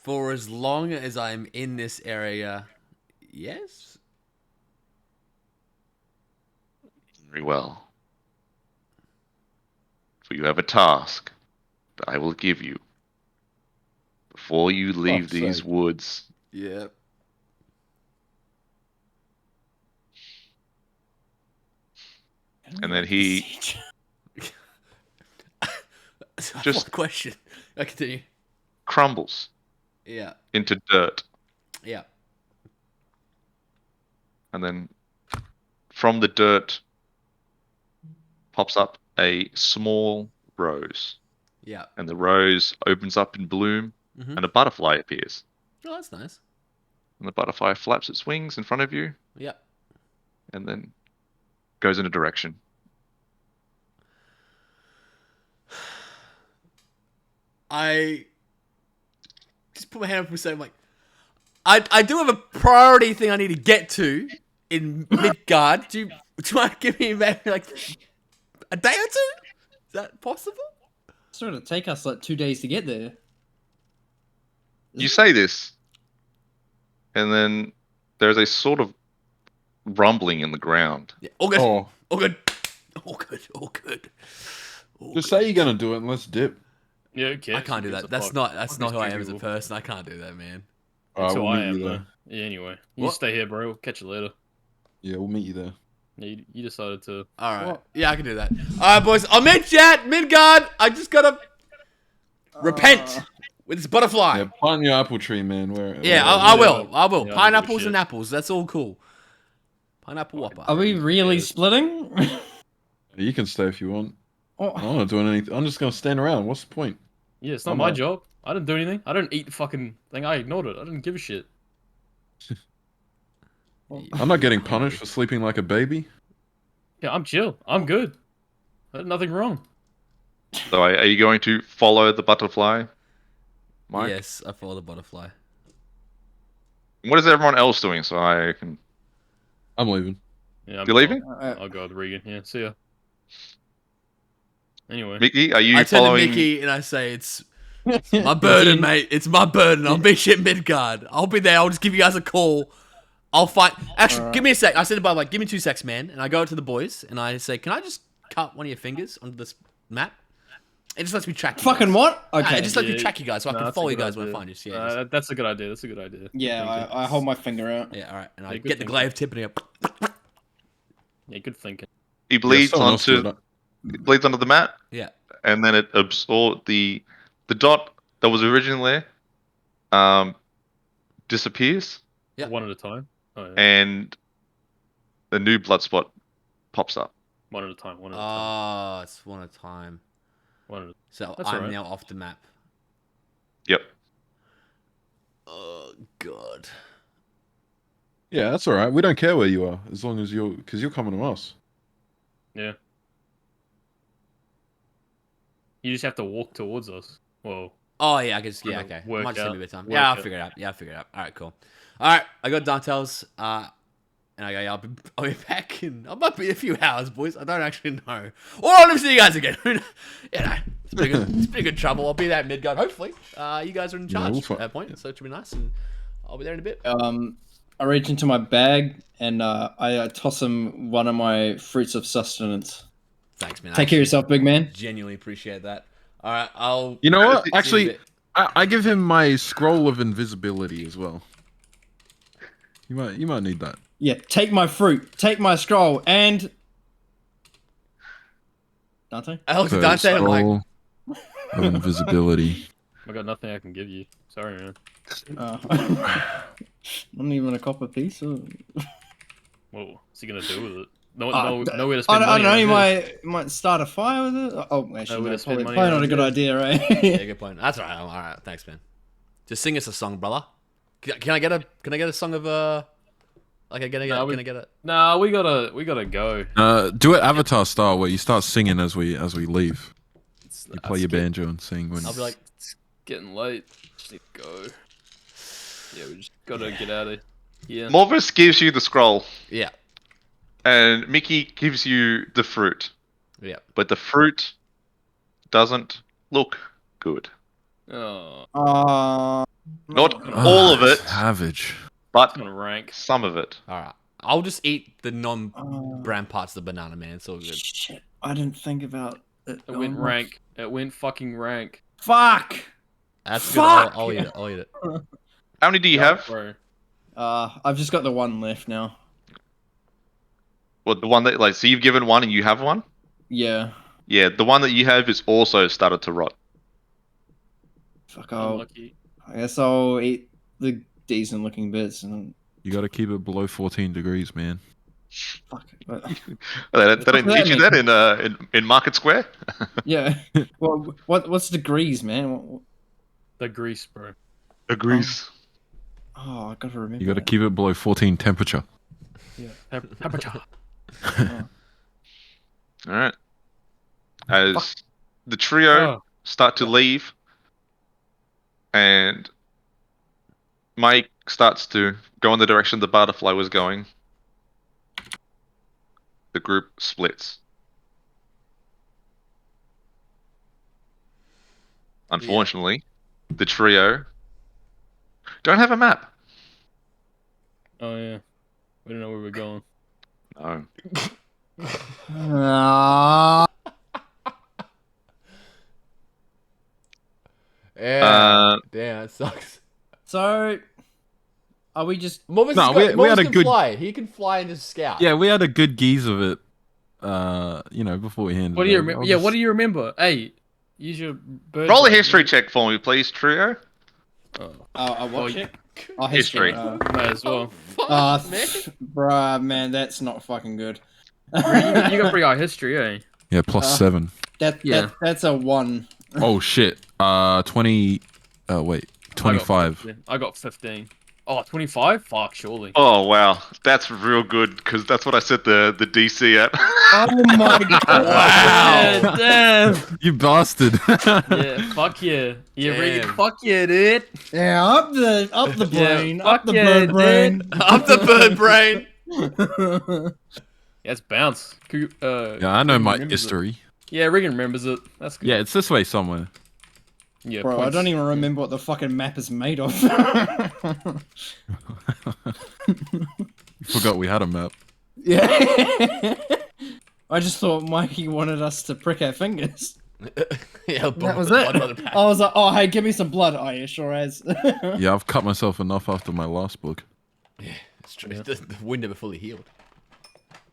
For as long as I'm in this area, yes? Very well. For you have a task that I will give you before you leave Fuck's these sake. woods. Yeah. And then he Just Just- question. I continue. crumbles Yeah. into dirt. Yeah. And then from the dirt pops up a small rose. Yeah. and the rose opens up in bloom, Mm-hmm. and a butterfly appears. Oh, that's nice. And the butterfly flaps its wings in front of you, Yeah. and then goes in a direction. I just put my hand up for a second. Like, I do have a priority thing I need to get to in Midgard. Do you want to give me maybe like a day or two? Is that possible? It's going to take us like 2 days to get there. You say this, and then there's a sort of rumbling in the ground. Yeah. All good. Oh, All good. All good. All good. All just good. say you're gonna do it and let's dip. Yeah, who cares? I can't do Who gives that. a That's fuck? not. That's Fuck not these who I two am as a people. person. I can't do that, man. Alright, That's who we'll I meet am, you though. there. Yeah, anyway. You What? stay here, bro. We'll catch you later. Yeah, we'll meet you there. Yeah, you decided to. All right. What? Yeah, I can do that. All right, boys. I'll meet you at Midgard. I just gotta repent with this butterfly. Yeah, plant your apple tree, man. Yeah, where- I will. I will. Yeah, I don't give a Pineapples shit. and apples. That's all cool. Pineapple Whopper. Are we really Yeah. splitting? You can stay if you want. Oh, I'm not doing anything. I'm just gonna stand around. What's the point? Yeah, it's not I'm my not- job. I didn't do anything. I didn't eat the fucking thing. I ignored it. I didn't give a shit. I'm not getting punished for sleeping like a baby. Yeah, I'm chill. I'm good. I did nothing wrong. So are you going to follow the butterfly, Mike? Yes, I follow the butterfly. What is everyone else doing? So I can. I'm leaving. Yeah, I'm You leaving? I'll go with Regan. Yeah, see ya. Anyway. Mickey, are you I turn to following? Mickey and I say, "It's my burden, mate. It's my burden. I'll meet you at Midgard. I'll be there. I'll just give you guys a call. I'll find. Actually, give me a sec. I said to Bob, like, give me 2 secs, man." And I go to the boys and I say, "Can I just cut one of your fingers onto this map? It just lets me track you fucking guys. what? Nah, Okay. it just lets me Yeah, track you guys, so I no, can that's a follow you good guys when I idea. find you. So, yeah, just- That's a good idea. That's a good idea. Yeah, Good thinking. I hold my finger out. yeah. All right, and I Yeah, good get the thinking. glaive tip and I go, Yeah, good thinking. He bleeds someone else do onto it. bleeds onto the mat, yeah. and then it absorbs the dot that was originally there. Disappears, Yeah. One at a time. Oh yeah. and a new blood spot pops up. One at a time. One at a time. Oh, it's one at a time. One at a So That's I'm alright. now off the map. Yep. Oh god. Yeah, that's all right. We don't care where you are as long as because you're coming to us. Yeah. You just have to walk towards us. Well, Oh yeah, I guess yeah. Kinda Okay, work might just take out- me a bit of time. work Yeah, I'll out. figure it out. Yeah, I'll figure it out. All right, cool. All right, I got Dantel's. And I go, yeah, I'll be back in. I might be a few hours, boys. I don't actually know. Or I'll never see you guys again. You know, it's pretty good trouble. I'll be there at Midgard, hopefully. You guys are in Yeah, charge we'll at that point, so it should be nice. And I'll be there in a bit. I reach into my bag and I toss him one of my fruits of sustenance. Thanks, man. Take care of yourself, big man. Genuinely appreciate that. All right, I'll. You know what? see you in a Actually, bit. I give him my scroll of invisibility as well. You might need that. Yeah, take my fruit, take my scroll, and Dante. I look So, at Dante and I'm like, scroll of invisibility. I got nothing I can give you. Sorry, man. Not even a copper piece. Or... What's he gonna do with it? No, Uh, nowhere to I spend don't money. know. You around here. might start a fire with it. Oh, actually, we'd no, have spent probably, money probably not a around good here. idea, yeah, right? good point. That's all right. All right, thanks, man. Just sing us a song, brother. Can I get a song of like can I get it? Nah, we gotta go. Do it Avatar style where you start singing as we leave. It's, You play your banjo and sing when. I'll be like, it's getting late. Just need to go. Yeah, we just gotta get out of here. Morvis gives you the scroll, yeah, and Mickey gives you the fruit. yeah. But the fruit doesn't look good. Oh, Not Ah, all of it, Savage. but I'm gonna rank. some of it. All right, I'll just eat the non-brown parts of the banana, man. It's all good. Shit, I didn't think about it. It went rank. It went fucking rank. Fuck. That's good. Fuck! I'll eat it. I'll eat it. How many do you have? Bro. I've just got the one left now. Well, the one that so you've given one and you have one. Yeah. Yeah, the one that you have is also started to rot. Fuck. I Unlucky. guess I'll eat the decent looking bits and. You got to keep it below 14 degrees, man. Fuck. They don't does that teach you mean? that in Market Square. Yeah. Well, what's degrees, man? The grease, bro. Agrees. Oh, I gotta remember. You got to that. keep it below 14 temperature. Yeah. Temperature. Oh. All right. As the trio Oh. start to leave, and Mike starts to go in the direction the butterfly was going, the group splits. Unfortunately, the trio don't have a map. Oh yeah. We don't know where we're going. No. Ah. Yeah. Damn, that sucks. So, are we just? Morvis, No, we Morvis had a can good- fly. He can fly and just scout. Yeah, we had a good geese of it, before we handed What do it you over. remember? I'll Yeah, just- what do you remember? Hey, use your bird. Roll a brain, history man. check for me, please, trio. Oh, A Well, what check? Oh, history. History. might as well. Fuck, man. Bruh, man, that's not fucking good. You got pretty high history, eh? Yeah, plus Uh, 7. Yeah. That's a 1. Oh, shit. 20... wait. 25. I got 15. Oh, 25? Fuck, surely. Oh wow, that's real good because that's what I set the DC at. Oh my god! Yeah, damn. You bastard. Yeah, fuck yeah. Yeah, Regan, Damn. fuck yeah, dude. Yeah, up the Yeah, brain, fuck up the yeah, bird dude. brain. I'm the bird brain. Yeah, it's bounce. Yeah, I know Regan my remembers it. history. Yeah, Regan remembers it. That's good. Yeah, it's this way somewhere. Yeah, Bro, I points. don't even remember what the fucking map is made of. Forgot we had a map. Yeah. I just thought Mikey wanted us to prick our fingers. Yeah, That was blood it. on the pack. I was like, oh, hey, give me some blood. Oh, yeah, sure as. Yeah, I've cut myself enough after my last book. Yeah, it's true. The wound never fully healed.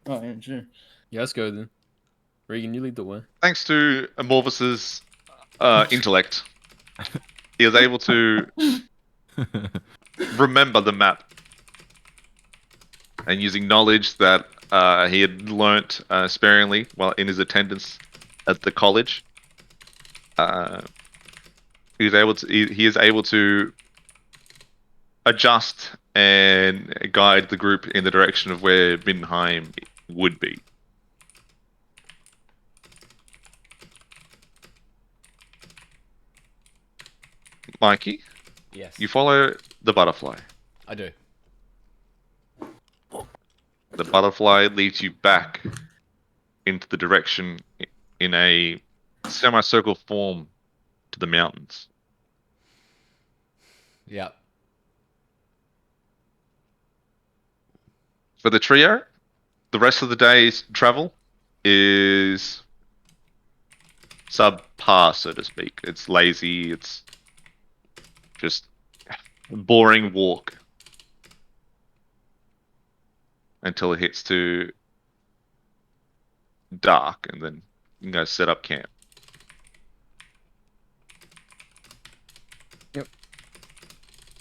Oh, yeah, sure. Yeah, let's go then. Regan, you lead the way. Thanks to Amorvis's intellect, he was able to remember the map, and using knowledge that he had learnt sparingly while in his attendance at the college, he is able to adjust and guide the group in the direction of where Mindenheim would be. Mikey, Yes. you follow the butterfly. I do. The butterfly leads you back into the direction in a semicircle form to the mountains. Yeah. For the trio, the rest of the day's travel is subpar, so to speak. It's lazy, it's just a boring walk until it hits to dark, and then you can go set up camp. Yep.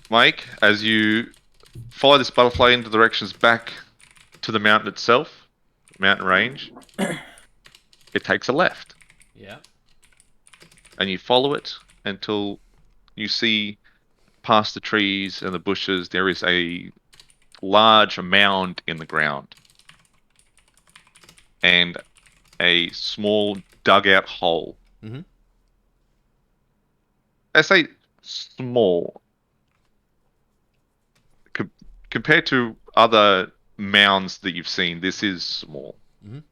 Mike, as you follow this butterfly into directions back to the mountain itself, mountain range, it takes a left, Yeah. and you follow it until you see past the trees and the bushes there is a large mound in the ground and a small dugout hole. Mhm. I say small compared to other mounds that you've seen. This is small. Mhm.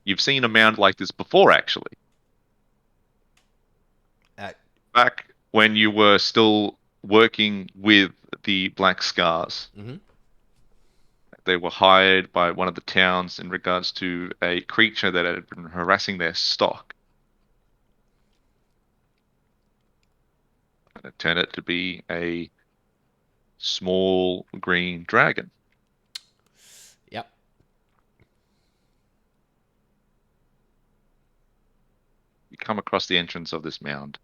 You've seen a mound like this before, actually. At Back when you were still working with the Black Scars. Mhm. They were hired by one of the towns in regards to a creature that had been harassing their stock. And it turned out to be a small green dragon. Yep. You come across the entrance of this mound,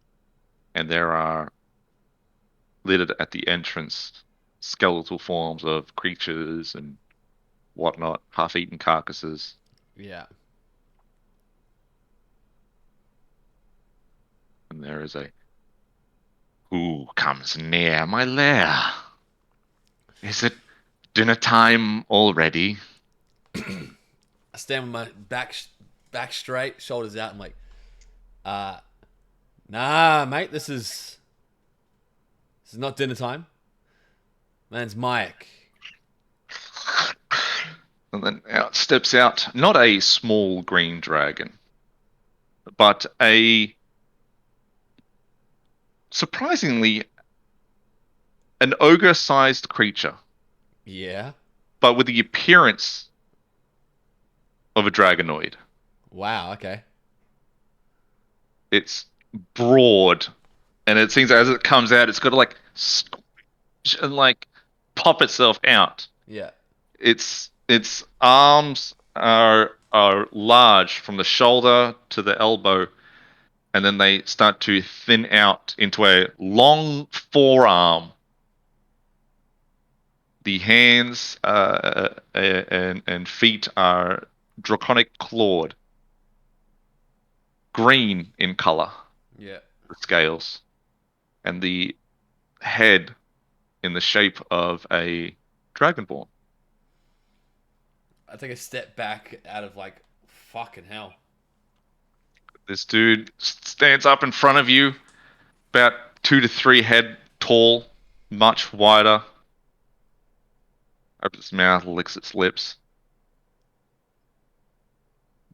and there are littered at the entrance skeletal forms of creatures and whatnot, half-eaten carcasses. Yeah. And there is a who comes near my lair? Is it dinner time already? I stand with my back straight, shoulders out. I'm like, nah, mate, this is not dinner time. Man's Mike. And then out steps out not a small green dragon, but a surprisingly an ogre-sized creature, Yeah. but with the appearance of a dragonoid. Wow. Okay. It's broad, and it seems as it comes out, it's got to like squish and like pop itself out. Yeah. Its arms are large from the shoulder to the elbow, and then they start to thin out into a long forearm. The hands and feet are draconic clawed, green in color, Yeah. the scales, and the head in the shape of a dragonborn. I take a step back out of like, fucking hell. This dude stands up in front of you, about 2 to 3 head tall, much wider. Opens its mouth, licks its lips.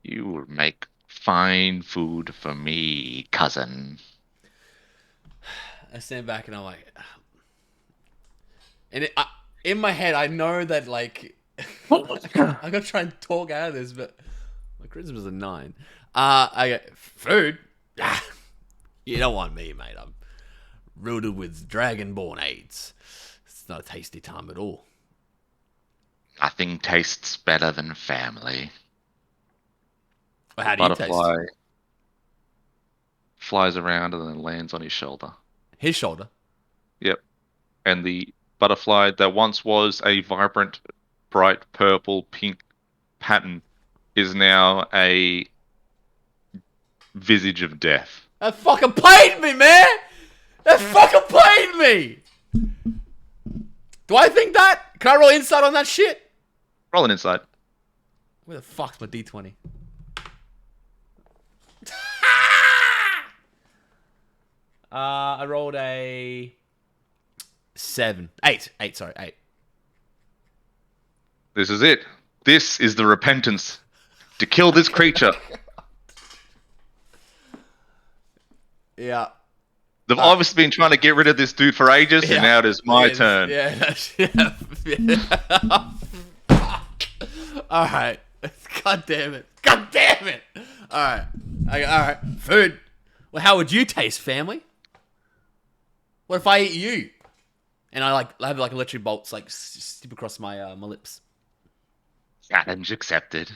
You will make fine food for me, cousin. I stand back and I'm like, and in my head, I know that like, I'm gonna try and talk out of this, but my charisma's a 9. I go, food. You don't want me, mate. I'm rooted with dragonborn AIDS. It's not a tasty time at all. Nothing tastes better than family. Well, how do you Butterfly taste? flies around and then lands on his shoulder. His shoulder. Yep. And the butterfly that once was a vibrant, bright purple, pink pattern is now a visage of death. That fucking pained me, man. That fucking pained me. Do I think that? Can I roll insight on that shit? Roll an insight. Where the fuck's my D20? I rolled a 7. 8. 8, sorry, 8. This is it. This is the repentance. To kill this creature. Yeah. They've obviously been trying to get rid of this dude for ages, and now it is my turn. Yeah. All right. God damn it. God damn it. All right. All right. Food. Well, how would you taste, family? What if I eat you? And I have like electric bolts like skip across my my lips. Challenge accepted.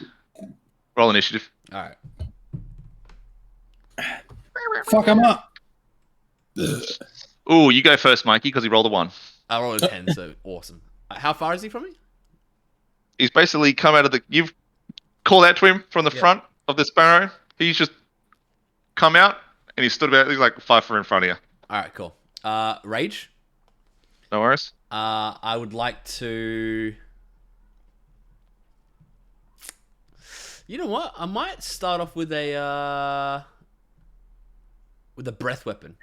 Roll initiative. All right. Fuck him up. Ooh, you go first, Mikey, because he rolled a 1. I rolled a 10, so awesome. How far is he from me? He's basically come out of the... You've called out to him from the front of this barrow. He's just come out, and he's stood about... He's like 5 foot in front of you. All right, cool. Rage. No worries. I would like to... You know what? I might start off with a breath weapon.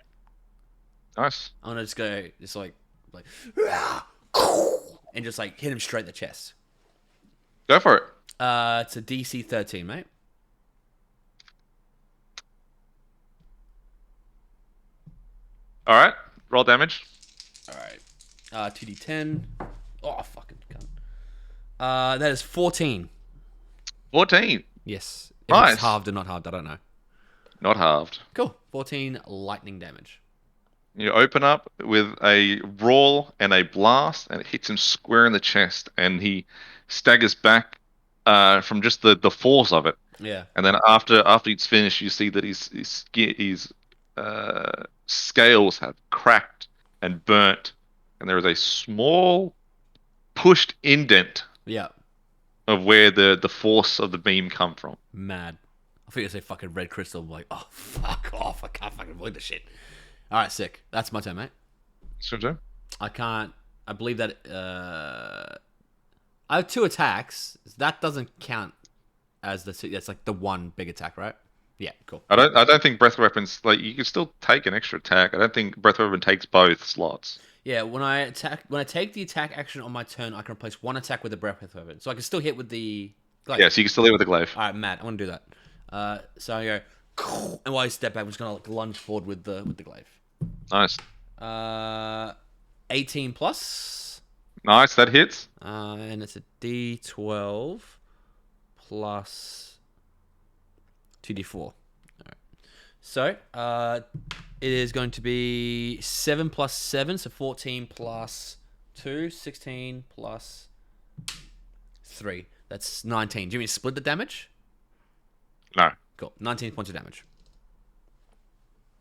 Nice. I'm gonna just go, like, and just like hit him straight in the chest. Go for it. It's a DC 13, mate. All right. Roll damage. All right. 2d10. Oh, fucking cunt. That is 14. 14. Yes. If Nice. it's halved or not halved, I don't know. Not halved. Cool. 14 lightning damage. You open up with a roar and a blast, and it hits him square in the chest, and he staggers back from just the force of it. Yeah. And then after it's finished, you see that his scales have cracked and burnt, and there is a small pushed indent Yeah. of where the force of the beam come from. Mad. I think you say fucking red crystal. I'm like, oh, fuck off. I can't fucking believe this shit. All right, sick. That's my turn, mate. So, I can't. I believe that. I have 2 attacks. That doesn't count as that's like the one big attack, right? Yeah, cool. I don't think breath weapons like you can still take an extra attack. I don't think breath weapon takes both slots. Yeah, when I take the attack action on my turn, I can replace 1 attack with a breath weapon, so I can still hit with the. Like, Yeah, so you can still hit with the glaive. all right, Matt, I want to do that. So I go, and while I step back, I'm just gonna like lunge forward with the glaive. Nice, 18 plus, nice. That hits. and it's a D12 plus 2D4. All right. So it is going to be 7 plus 7, so 14 plus 2, 16 plus 3. That's 19. Do you mean split the damage? No, Cool. 19 points of damage.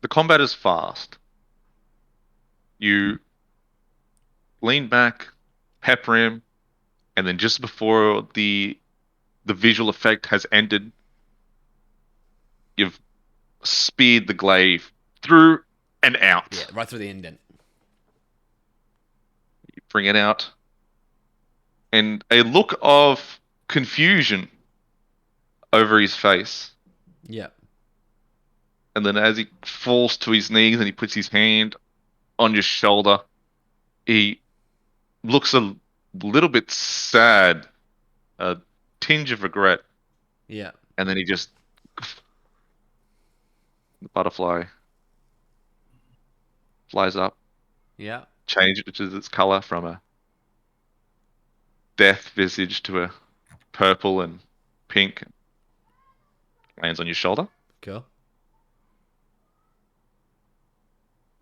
the combat is fast. You lean back, pepper him, and then just before the visual effect has ended, you've speared the glaive through and out. Yeah, right through the indent. You bring it out, and a look of confusion over his face. Yeah. And then as he falls to his knees and he puts his hand on your shoulder, he looks a little bit sad, a tinge of regret, Yeah. and then he just the butterfly flies up, Yeah. changes its color from a death visage to a purple and pink, lands on your shoulder, Cool.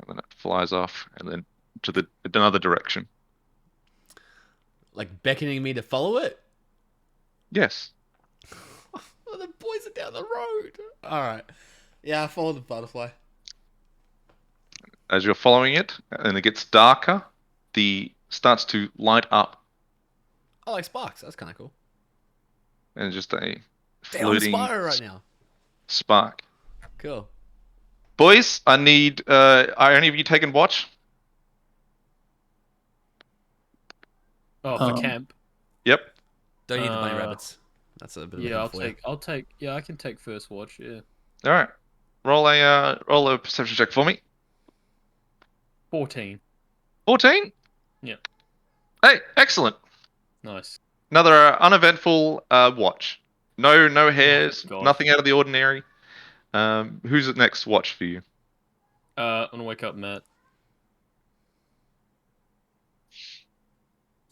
and then it flies off, and then to the another direction. Like beckoning me to follow it? Yes. Oh, the boys are down the road. All right. Yeah, I follow the butterfly. As you're following it, and it gets darker, the starts to light up, I like sparks. That's kind of cool. and just a Damn, I'm floating Spyro right now. spark. Cool. Boys, I need. Are any of you taking watch? Oh, for Um, camp. Yep. Don't need the bunny Uh, rabbits. That's a bit of a Yeah, hint for you. I'll take. Yeah, I can take first watch. Yeah. All right. Roll a perception check for me. 14. 14. Yeah. Hey, excellent. Nice. Another uneventful watch. No hairs. God. Nothing out of the ordinary. Who's the next watch for you? I'm gonna wake up Matt.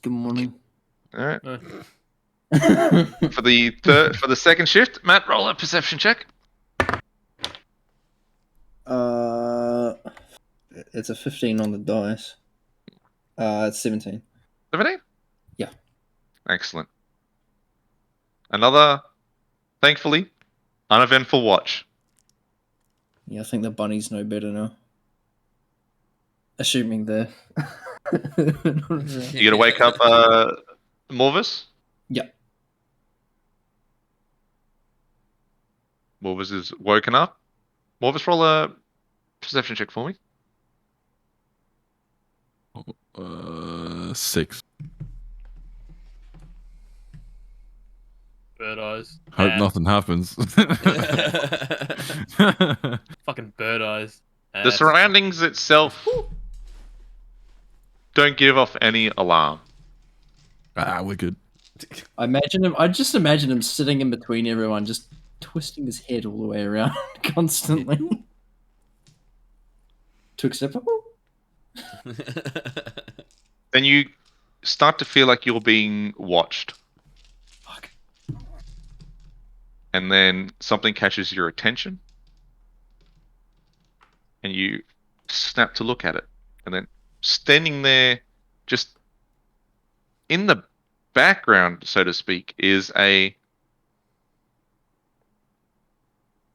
Good morning. All right. Uh, For the second shift, Matt, roll a perception check. It's a 15 on the dice. It's 17. 17? Yeah. Excellent. Another, thankfully, uneventful watch. Yeah, I think the bunnies know better now. Assuming they're. You gonna wake up Morvis? Yeah. Morvis is woken up. Morvis, roll a perception check for me. 6. bird eyes. Hope Nah, nothing happens. Fucking bird eyes. The surroundings itself don't give off any alarm. We're good. I imagine him. I just imagine him sitting in between everyone, just twisting his head all the way around constantly. Too acceptable. Then you start to feel like you're being watched. Fuck. And then something catches your attention. And you snap to look at it. And then standing there, just in the background, so to speak, is a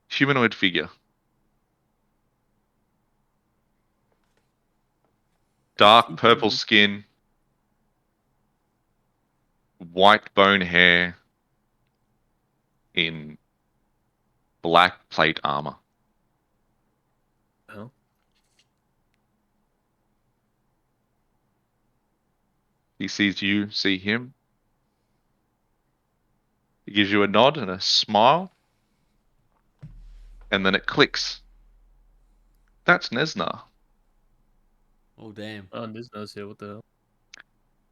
humanoid figure. Dark purple skin, white bone hair, in black plate armor. Oh. He sees you, see him. He gives you a nod and a smile. And then it clicks. That's Nesna. Oh damn. Oh, there's no here. What the hell?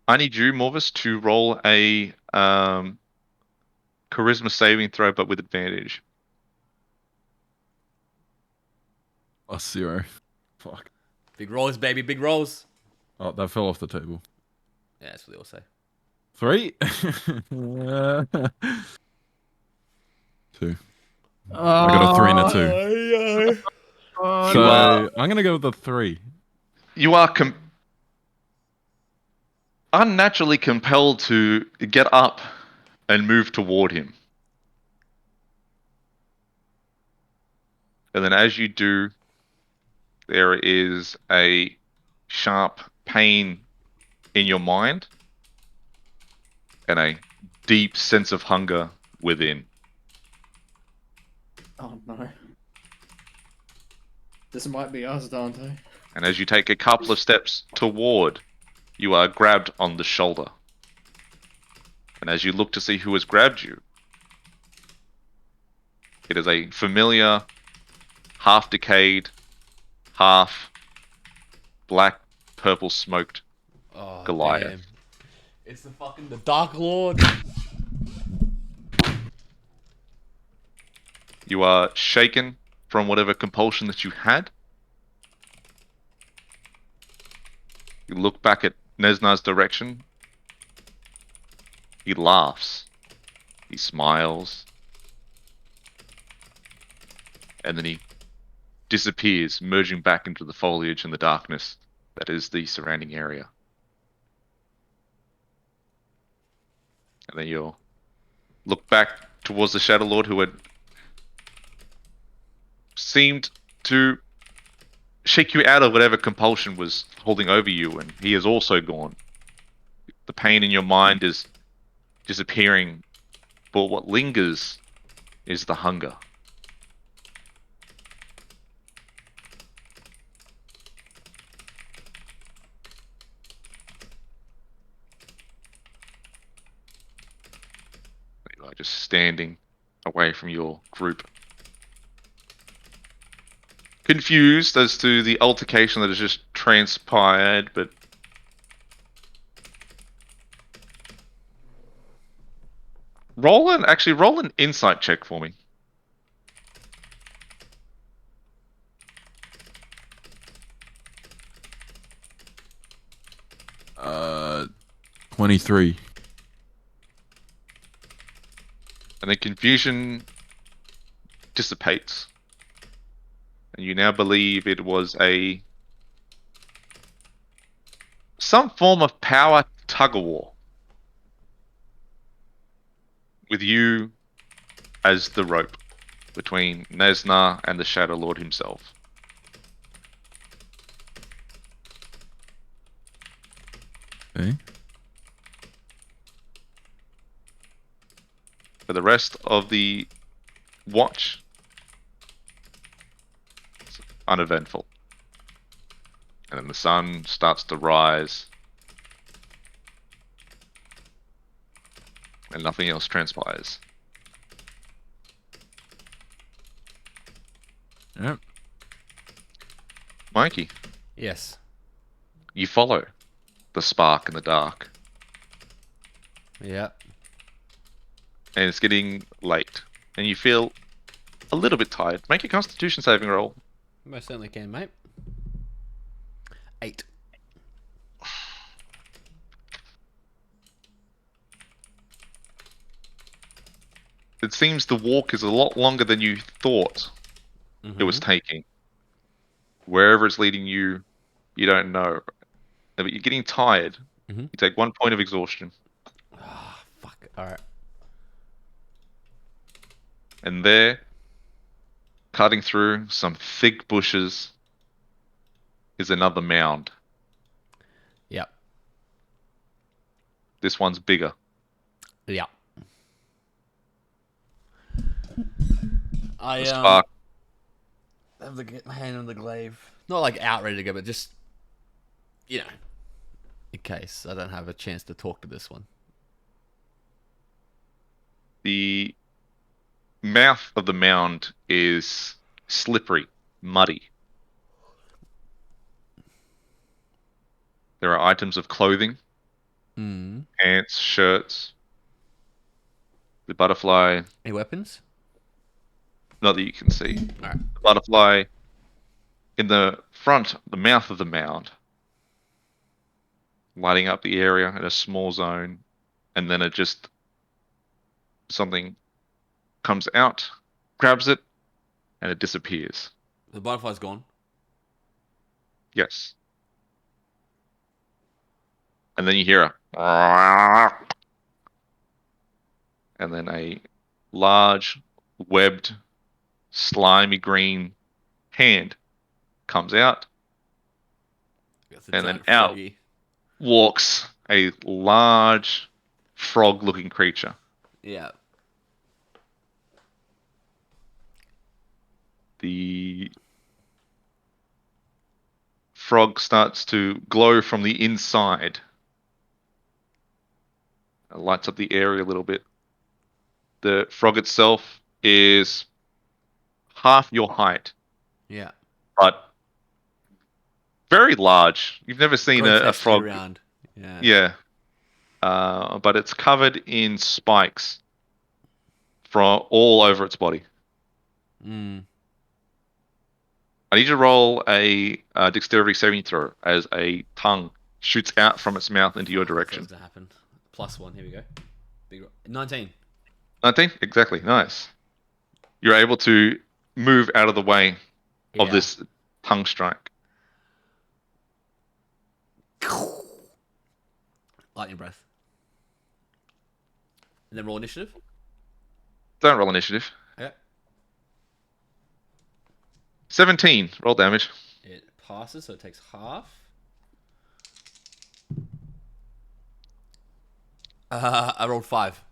I need you, Morvis, to roll a charisma saving throw, but with advantage. +0. Fuck. Big rolls, baby. Big rolls. Oh, that fell off the table. Yeah, that's what they all say. 3. 2. I got a 3 and a 2. So You are I'm gonna go with a 3. you are unnaturally compelled to get up and move toward him. And then as you do, there is a sharp pain in your mind and a deep sense of hunger within. Oh no. This might be us, Dante. And as you take a couple of steps toward, you are grabbed on the shoulder. And as you look to see who has grabbed you, it is a familiar, half decayed, half black, purple smoked Oh, Goliath. damn. It's the Dark Lord. You are shaken from whatever compulsion that you had. You look back at Nesna's direction. He laughs. He smiles. And then he disappears, merging back into the foliage and the darkness that is the surrounding area. And then you'll look back towards the Shadow Lord, who had seemed to shake you out of whatever compulsion was holding over you, and he is also gone. The pain in your mind is disappearing, but what lingers is the hunger. You are just standing away from your group, confused as to the altercation that has just transpired, but roll an insight check for me. Uh, 23. And the confusion dissipates. And you now believe it was some form of power tug-of-war. With you as the rope between Nesna and the Shadow Lord himself. Okay. For the rest of the watch, it's uneventful. And then the sun starts to rise. And nothing else transpires. Yep. Mikey, Yes. you follow the spark in the dark. Yeah. And it's getting late. And you feel a little bit tired. Make a constitution saving roll. Most certainly can, mate. 8. It seems the walk is a lot longer than you thought it was Mhm. taking. Wherever it's leading you, you don't know. But you're getting tired. Mhm. You take 1 point of exhaustion. Ah, fuck. Alright. And there, cutting through some thick bushes, is another mound. Yep. This one's bigger. Yep. I The spark. have to get my hand on the glaive. Not like out ready to go, but just in case I don't have a chance to talk to this one. The mouth of the mound is slippery, muddy. There are items of clothing, Mm. pants, shirts, the butterfly, Any weapons? not that you can see. Alright. The butterfly in the front, the mouth of the mound, lighting up the area in a small zone, and then it just something comes out, grabs it, and it disappears. The butterfly's gone. Yes. And then you hear a and then a large, webbed, slimy green hand comes out, That's a and then giant out froggy. walks a large, frog-looking creature. Yeah. The frog starts to glow from the inside. It lights up the area a little bit. The frog itself is half your height, Yeah. but very large. You've never seen a Grotesquely frog. round. Yeah. Yeah. But it's covered in spikes from all over its body. Mm. I need you to roll a dexterity saving throw as a tongue shoots out from its mouth into your That's direction. what's to happen. +1. Here we go. 19. 19? Exactly. Nice. You're able to move out of the way of Yeah. this tongue strike. Lightning breath. And then roll initiative. Don't roll initiative. Okay. 17. Roll damage. It passes, so it takes half. I rolled 5.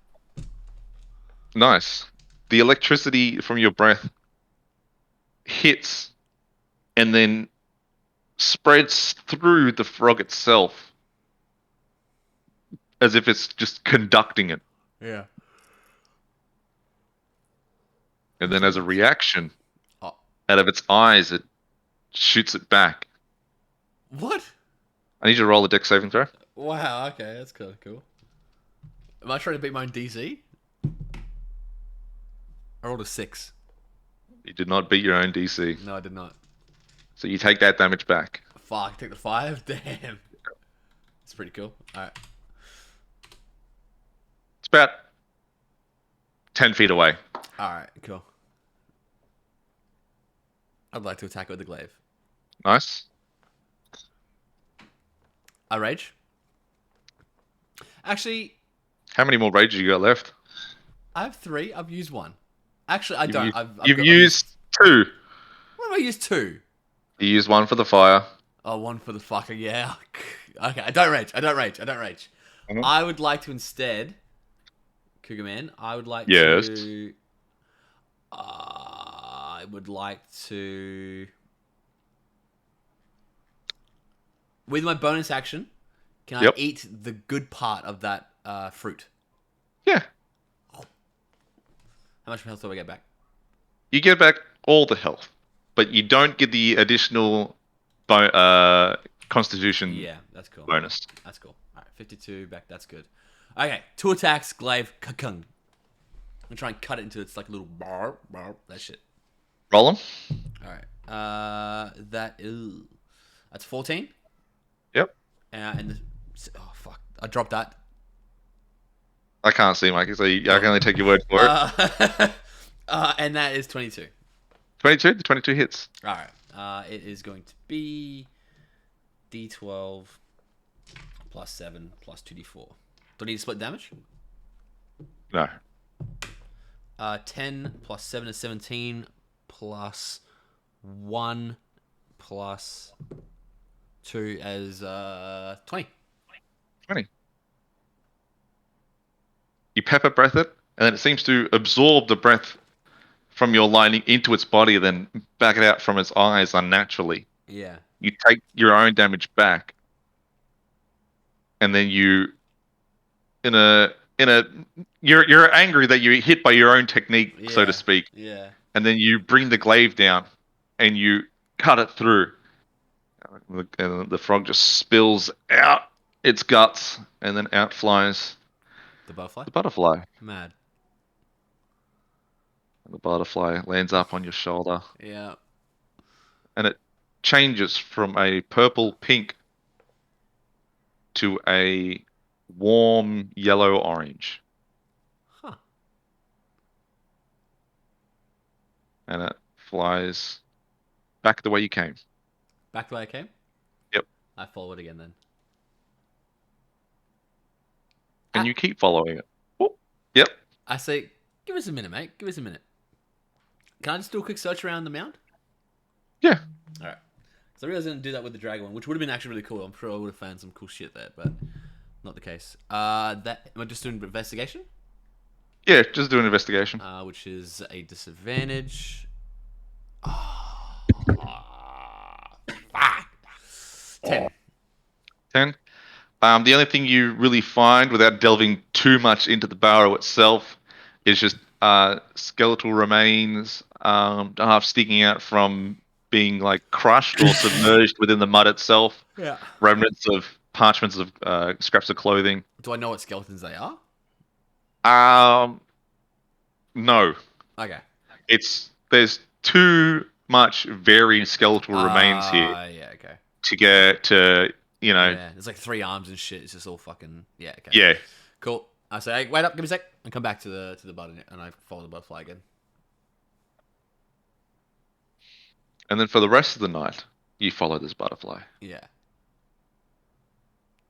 Nice. The electricity from your breath hits and then spreads through the frog itself as if it's just conducting it. Yeah. And then as a reaction, Oh. out of its eyes, it shoots it back. What? I need you to roll a dex saving throw. Wow, okay, that's kind of cool. Am I trying to beat my own DC? I rolled a 6. You did not beat your own DC. No, I did not. So you take that damage back. Fuck, take the 5? Damn. It's pretty cool. Alright. It's about 10 feet away. Alright, cool. I'd like to attack it with the glaive. Nice. I rage. Actually, How many more rages you got left? I have 3. I've used 1. Actually, I You've don't. used- I've You've got- used 2. What have I used 2? You used 1 for the fire. Oh, 1 for the fucker, yeah. Okay, I don't rage. Mhm. I would like to instead, Cougar Man, I would like Yes. to... I would like to... With my bonus action, can Yep. I eat the good part of that fruit? Yeah. How much health do I get back? You get back all the health, but you don't get the additional constitution Yeah, that's cool. bonus. That's cool. Alright, 52 back, that's good. Okay, 2 attacks, glaive, kakung. I'm gonna try and cut it into its like little bar, that shit. Roll them. Alright, that's 14. Yep. And oh fuck, I dropped that. I can't see, Mikey, so I can only take your word for it. And that is 22. 22? The 22 hits. Alright, it is going to be D12 plus 7 plus 2D4. Do I need to split damage? No. 10 plus 7 is 17 plus 1 plus 2 as 20. 20. You pepper breath it, and then it seems to absorb the breath from your lining into its body, then back it out from its eyes unnaturally. Yeah. You take your own damage back, and then you in a you're angry that you're hit by your own technique, so to Yeah. speak, Yeah. and then you bring the glaive down and you cut it through, and the frog just spills out its guts, and then out flies The butterfly. the butterfly. Mad. And the butterfly lands up on your shoulder, Yeah. and it changes from a purple pink to a warm yellow orange, Huh. and it flies back the way you came. Back the way I came. Yep. I follow it again then. And Ah. you keep following it. Oh, yep. I say, give us a minute, mate. Give us a minute. Can I just do a quick search around the mound? Yeah. All right. So I realized I didn't do that with the dragon one, which would have been actually really cool. I'm sure I would have found some cool shit there, but not the case. That am I just doing investigation? Yeah, just do an investigation. Which is a disadvantage. Fuck. 10. 10. The only thing you really find, without delving too much into the barrow itself, is just skeletal remains, half sticking out from being like crushed or submerged within the mud itself. Yeah. Remnants of parchments of scraps of clothing. Do I know what skeletons they are? No. Okay. There's too much varied skeletal remains here Yeah, okay. to get to, Yeah, there's like 3 arms and shit. It's just all fucking yeah. Okay. yeah. Cool. I say, hey, wait up, give me a sec, and come back to the button, and I follow the butterfly again. And then for the rest of the night, you follow this butterfly. Yeah.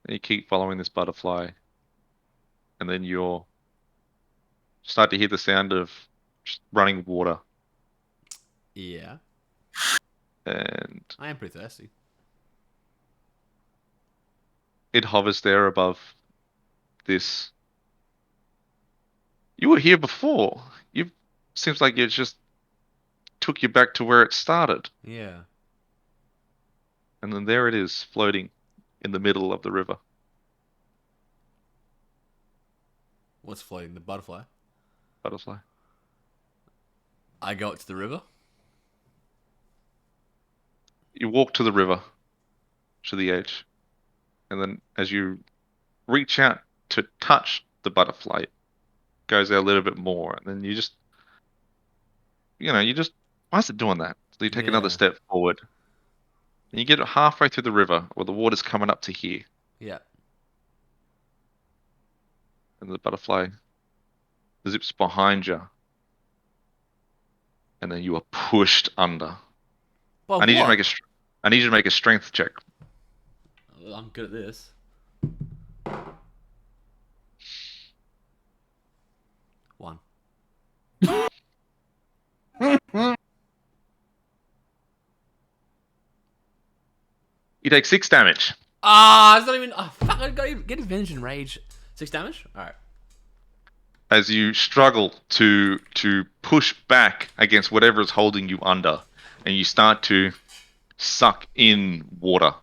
And you keep following this butterfly, and then you'll start to hear the sound of just running water, Yeah. and I am pretty thirsty. it hovers there above this. You were here before. You seems like it just took you back to where it started, Yeah. and then there it is, floating in the middle of the river. What's floating? The butterfly. Butterfly. I go up to the river. You walk to the river, to the edge, and then as you reach out to touch the butterfly, it goes there a little bit more, and then you just, why is it doing that? So you take another Yeah. step forward, and you get halfway through the river, where the water's coming up to here, Yeah. and the butterfly zips behind you, and then you are pushed under. Well, I need you to what? make I need you to make a strength check. I'm good at this. One. You take 6 damage. It's not even. Oh, fuck! I got get advantage in rage. 6 damage. All right. As you struggle to push back against whatever is holding you under, and you start to suck in water.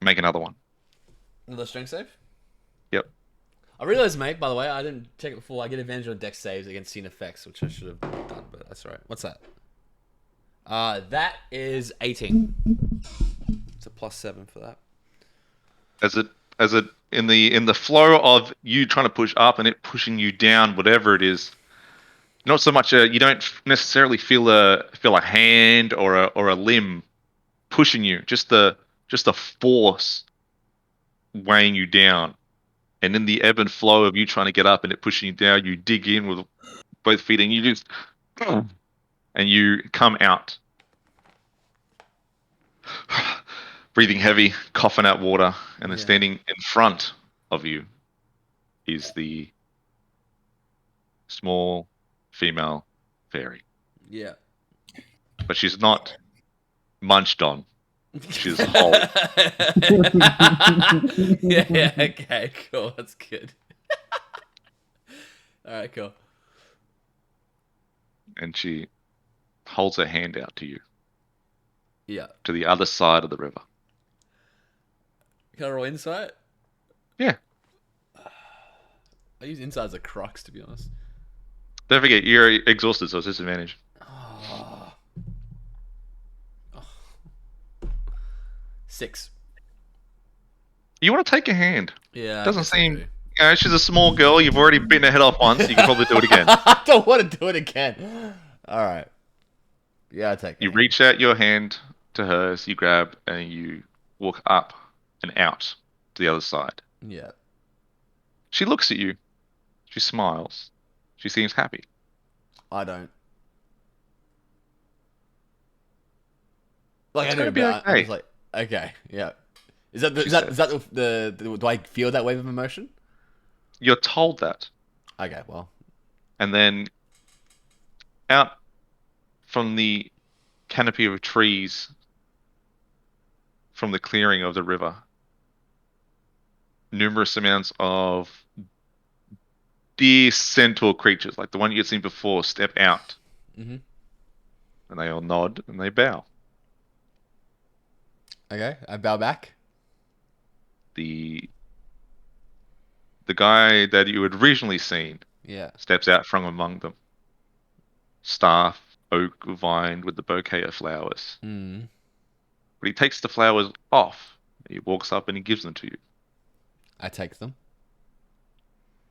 Make another one. Another strength save. Yep. I realized, mate. By the way, I didn't check it before. I get advantage on dex saves against scene effects, which I should have done, but that's all right. What's that? That is 18. It's a +7 for that. As it in the flow of you trying to push up and it pushing you down, whatever it is. Not so much you don't necessarily feel a hand or a limb pushing you, just a force weighing you down. And in the ebb and flow of you trying to get up and it pushing you down, you dig in with both feet and you just and you come out. Breathing heavy, coughing out water, and then Yeah. standing in front of you is the small female fairy. Yeah. But she's not munched on. She's whole. Yeah. Okay. Cool. That's good. All right. Cool. and she holds her hand out to you Yeah. to the other side of the river. Can I roll insight? Yeah. I use insight as a crux, to be honest. Don't forget, you're exhausted, so it's disadvantage. Oh. 6. You want to take a hand? Yeah, I Doesn't guess I seem. do. She's a small girl. You've already bitten her head off once. You can probably do it again. I don't want to do it again. All right. Yeah, I take it. You reach out your hand to hers, you grab, and you walk up and out to the other side. Yeah. She looks at you. She smiles. She seems happy. I don't. Like It's I do, gonna be but I'm okay. just like, okay, yeah. Is that the, She is that said. is that the do I feel that wave of emotion? You're told that. Okay, well, And then out from the canopy of trees from the clearing of the river, numerous amounts of deer centaur creatures, like the one you had seen before, step out. Mhm. And they all nod and they bow. okay. I bow back. The guy that you had originally seen Yeah. steps out from among them. Staff, oak, vined with the bouquet of flowers. Mm. But he takes the flowers off. He walks up and he gives them to you. I take them.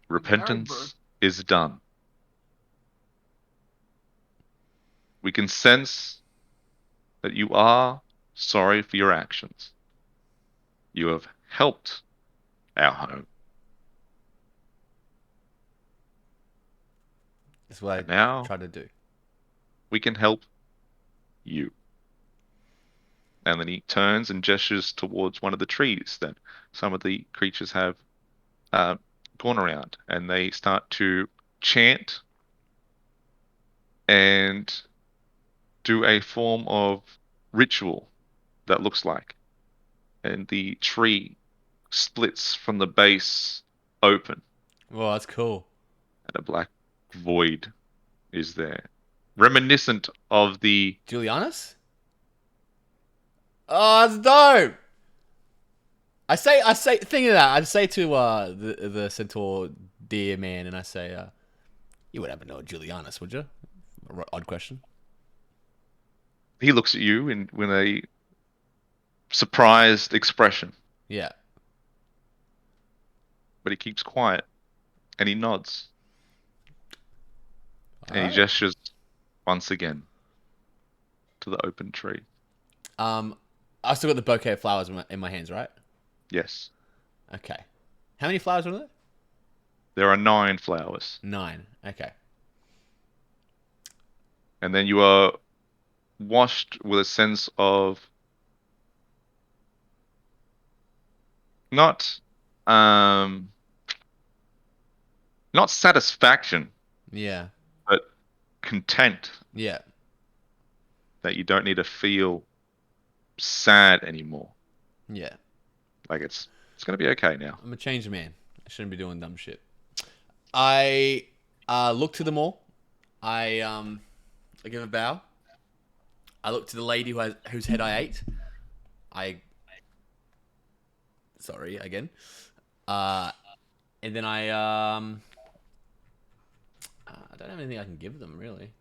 Repentance is done. We can sense that you are sorry for your actions. You have helped our home. That's what And I now try to do. we can help you. And then he turns and gestures towards one of the trees that some of the creatures have gone around. And they start to chant and do a form of ritual that looks like. And the tree splits from the base open, Well, that's cool. and a black void is there. Reminiscent of the. Julianus? Oh, that's dope. I say, thinking of that, I'd say to the centaur deer man, and I say, you would ever know Julianus, would you? Odd question. He looks at you with a surprised expression, Yeah. but he keeps quiet and he nods and he Alright. gestures once again to the open tree. I still got the bouquet of flowers in my hands, right? Yes, Okay. How many flowers are there? there are 9 flowers, 9. Okay. and then you are washed with a sense of not not satisfaction, Yeah. but content Yeah. that you don't need to feel sad anymore. Yeah. Like it's gonna be okay now. I'm a changed man. I shouldn't be doing dumb shit. I look to them all. I give a bow. I look to the lady whose head I ate. Sorry again. And then I don't have anything I can give them really.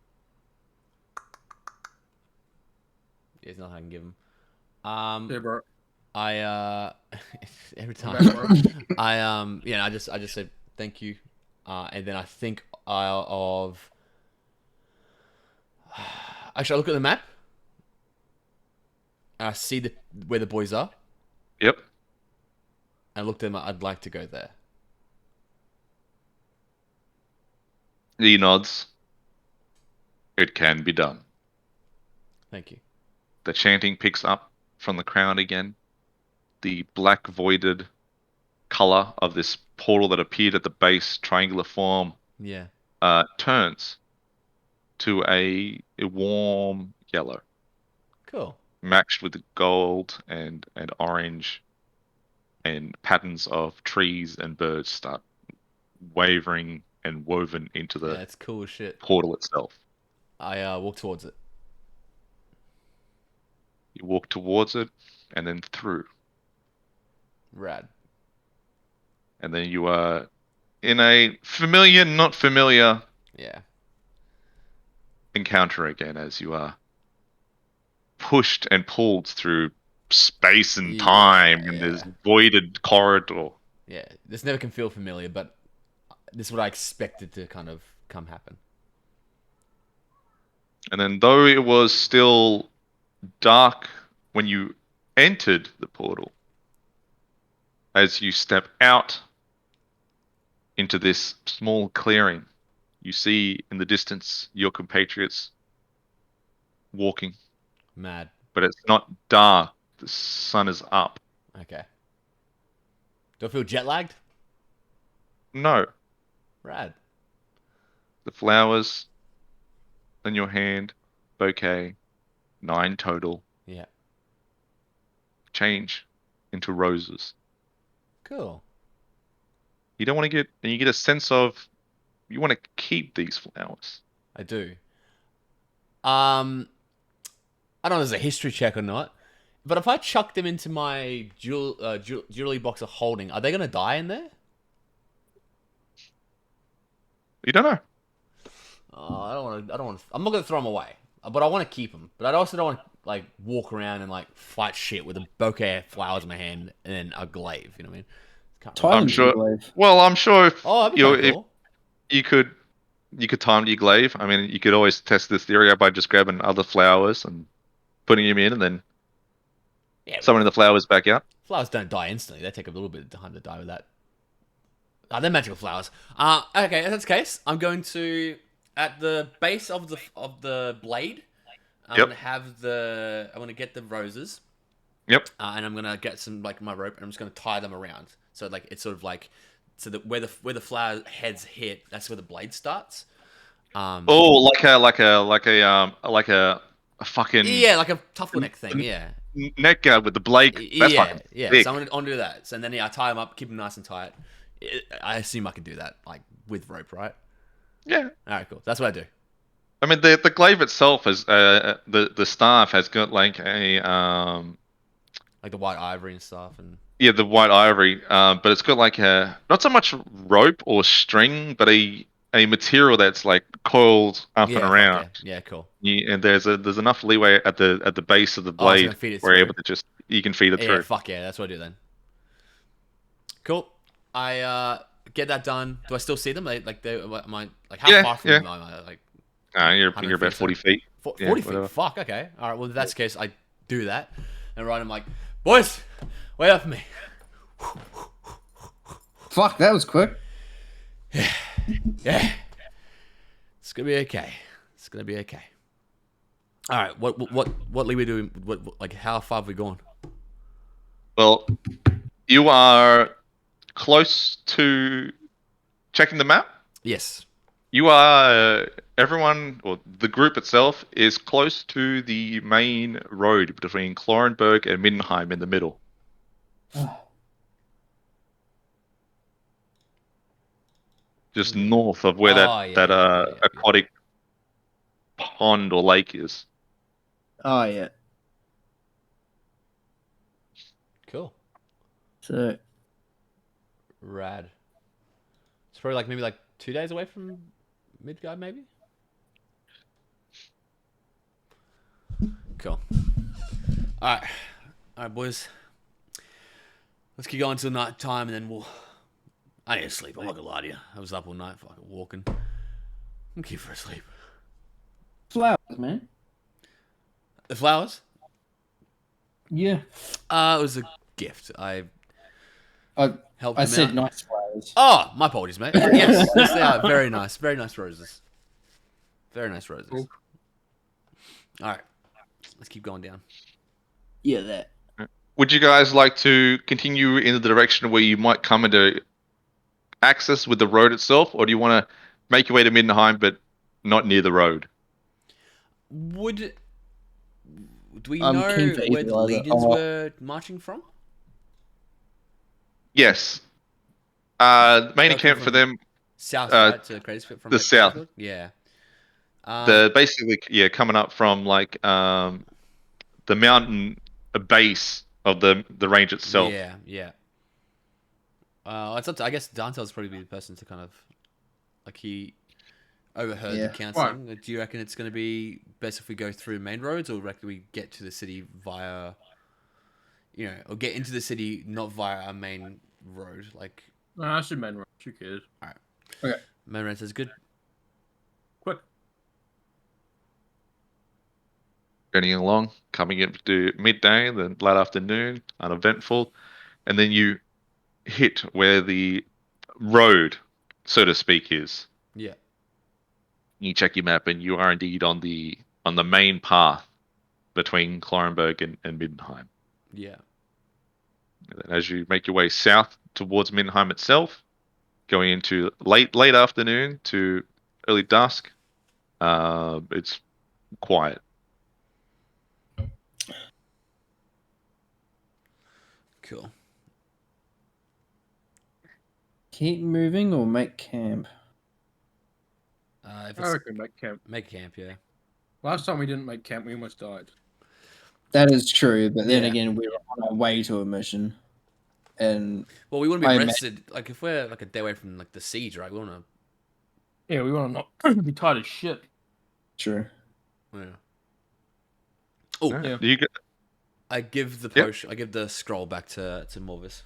There's nothing I can give them. Yeah, bro. I every time Back, bro. I just said thank you, and then I think of actually I look at the map and I see where the boys are. Yep. And I looked at them. I'd like to go there. He nods. It can be done. Thank you. The chanting picks up from the crowd again. The black voided color of this portal that appeared at the base, triangular form, Yeah. turns to a warm yellow, Cool. matched with gold and orange, and patterns of trees and birds start wavering and woven into Yeah, the it's cool as shit. portal itself. I walk towards it. You walk towards it, and then through, Rad. and then you are in a familiar, not familiar Yeah. encounter again as you are pushed and pulled through space and time in this Yeah. voided corridor. Yeah. This never can feel familiar, but this is what I expected to kind of come happen. And then, though it was still dark when you entered the portal, as you step out into this small clearing, you see in the distance your compatriots walking, Mad. but it's not dark. The sun is up. Okay. Do I feel jet lagged? No, Rad. the flowers in your hand, bouquet, 9 total, Yeah. change into roses. Cool. You don't want to get, and you get a sense of you want to keep these flowers. I do. I don't know if there's a history check or not, but if I chuck them into my jewelry box of holding, are they gonna die in there? You don't know. I don't want to. I don't want. I'm not gonna throw them away, but I want to keep them. But I also don't want to like walk around and like fight shit with a bouquet of flowers in my hand and then a glaive. You know what I mean? Can't really- Time I'm sure- to glaive. Well, I'm sure if Oh, that'd be you know, kind of if cool. you could time your glaive. I mean, you could always test this theory out by just grabbing other flowers and putting them in, and then Yeah, summoning the flowers back out. flowers don't die instantly. They take a little bit of time to die with that. They're magical flowers. Okay, if that's the case, I'm going to at the base of the blade. I'm Yep. gonna I'm gonna get the roses. Yep. And I'm gonna get some like my rope, and I'm just gonna tie them around. So like it's sort of like so that where the flower heads hit, that's where the blade starts. Oh, like a fucking Yeah, like a tuffle neck thing. Yeah, neck guard with the blade. That's yeah, fucking yeah. sick. So I'm gonna do that. So then I tie them up, keep them nice and tight. I assume I can do that like with rope, right? Yeah. All right, cool. That's what I do. I mean, the glaive itself is the staff has got like a Like the white ivory and stuff, and the white ivory, but it's got like a not so much rope or string, but a material that's like coiled up yeah, and fuck around. yeah, cool. And there's enough leeway at the base of the Oh, it's blade gonna feed it where you're through. able to just you can feed it Yeah, through. fuck yeah, that's what I do then. Cool. I get that done. Do I still see them? Am I like how Yeah, far from yeah. them am I? Like You're 100 about feet, 40 feet. 40 Yeah, feet. whatever. Fuck. Okay. All right. Well, if that's the case, I do that, and right, I'm like, boys, wait up for me. Fuck, that was quick. Yeah. It's gonna be okay. It's gonna be okay. All right. What leeway do we? What like how far have we gone? Well, you are close to checking the map. Yes. You are everyone, or the group itself, is close to the main road between Klorenberg and Mindenheim in the middle. Just north of where Oh, yeah, yeah. aquatic pond or lake is. Oh yeah. Cool. So Rad. It's probably like maybe like 2 days away from Midgard, maybe. Cool. All right, boys. Let's keep going till night time, and then we'll. I need to sleep. I'm not gonna lie to you. I was up all night, fucking walking. I'm keen for a sleep. flowers, man. The flowers. Yeah. It was a gift. I I helped. I them said out. nice flowers. Oh, my apologies, mate. Yes, yes, they are very nice. Very nice roses. Very nice roses. Cool. All right, let's keep going down. Yeah, that. Would you guys like to continue in the direction where you might come into access with the road itself, or do you want to make your way to Mindenheim but not near the road? Do we I'm know keen for where either the either. legions were marching from? Yes. Main Okay, encampment for from them, South, Uh, right? To Cratersfield from the south. Cratersfield? Yeah. The basically, yeah, coming up from like the mountain base of the range itself. Yeah, yeah. It's up to, I guess Dante's probably be the person to kind of like he overheard the Yeah. counseling. Do you reckon it's going to be best if we go through main roads, or reckon we get to the city via, or get into the city not via our main road? Like, No, I should main rush. Who cares? main road is good. Quick. Journeying along, coming into midday, then late afternoon, uneventful, and then you hit where the road, so to speak, is. Yeah, You check your map, and you are indeed on the main path between Klorenberg and Middenheim. yeah. And then as you make your way south towards Middenheim itself, going into late afternoon to early dusk, it's quiet. Cool. Keep moving or make camp. If I it's reckon make camp. make camp, yeah. Last time we didn't make camp, we almost died. That is true, but then Yeah. again, we were on our way to a mission, and Well, we wouldn't I be ima- rested. Like if we're like a day away from like the siege, right? We want to. Yeah, we want to not be tired as shit. true. Yeah. Oh, Alright, Yeah. You get, I give the Yep. potion. I give the scroll back to Morvis,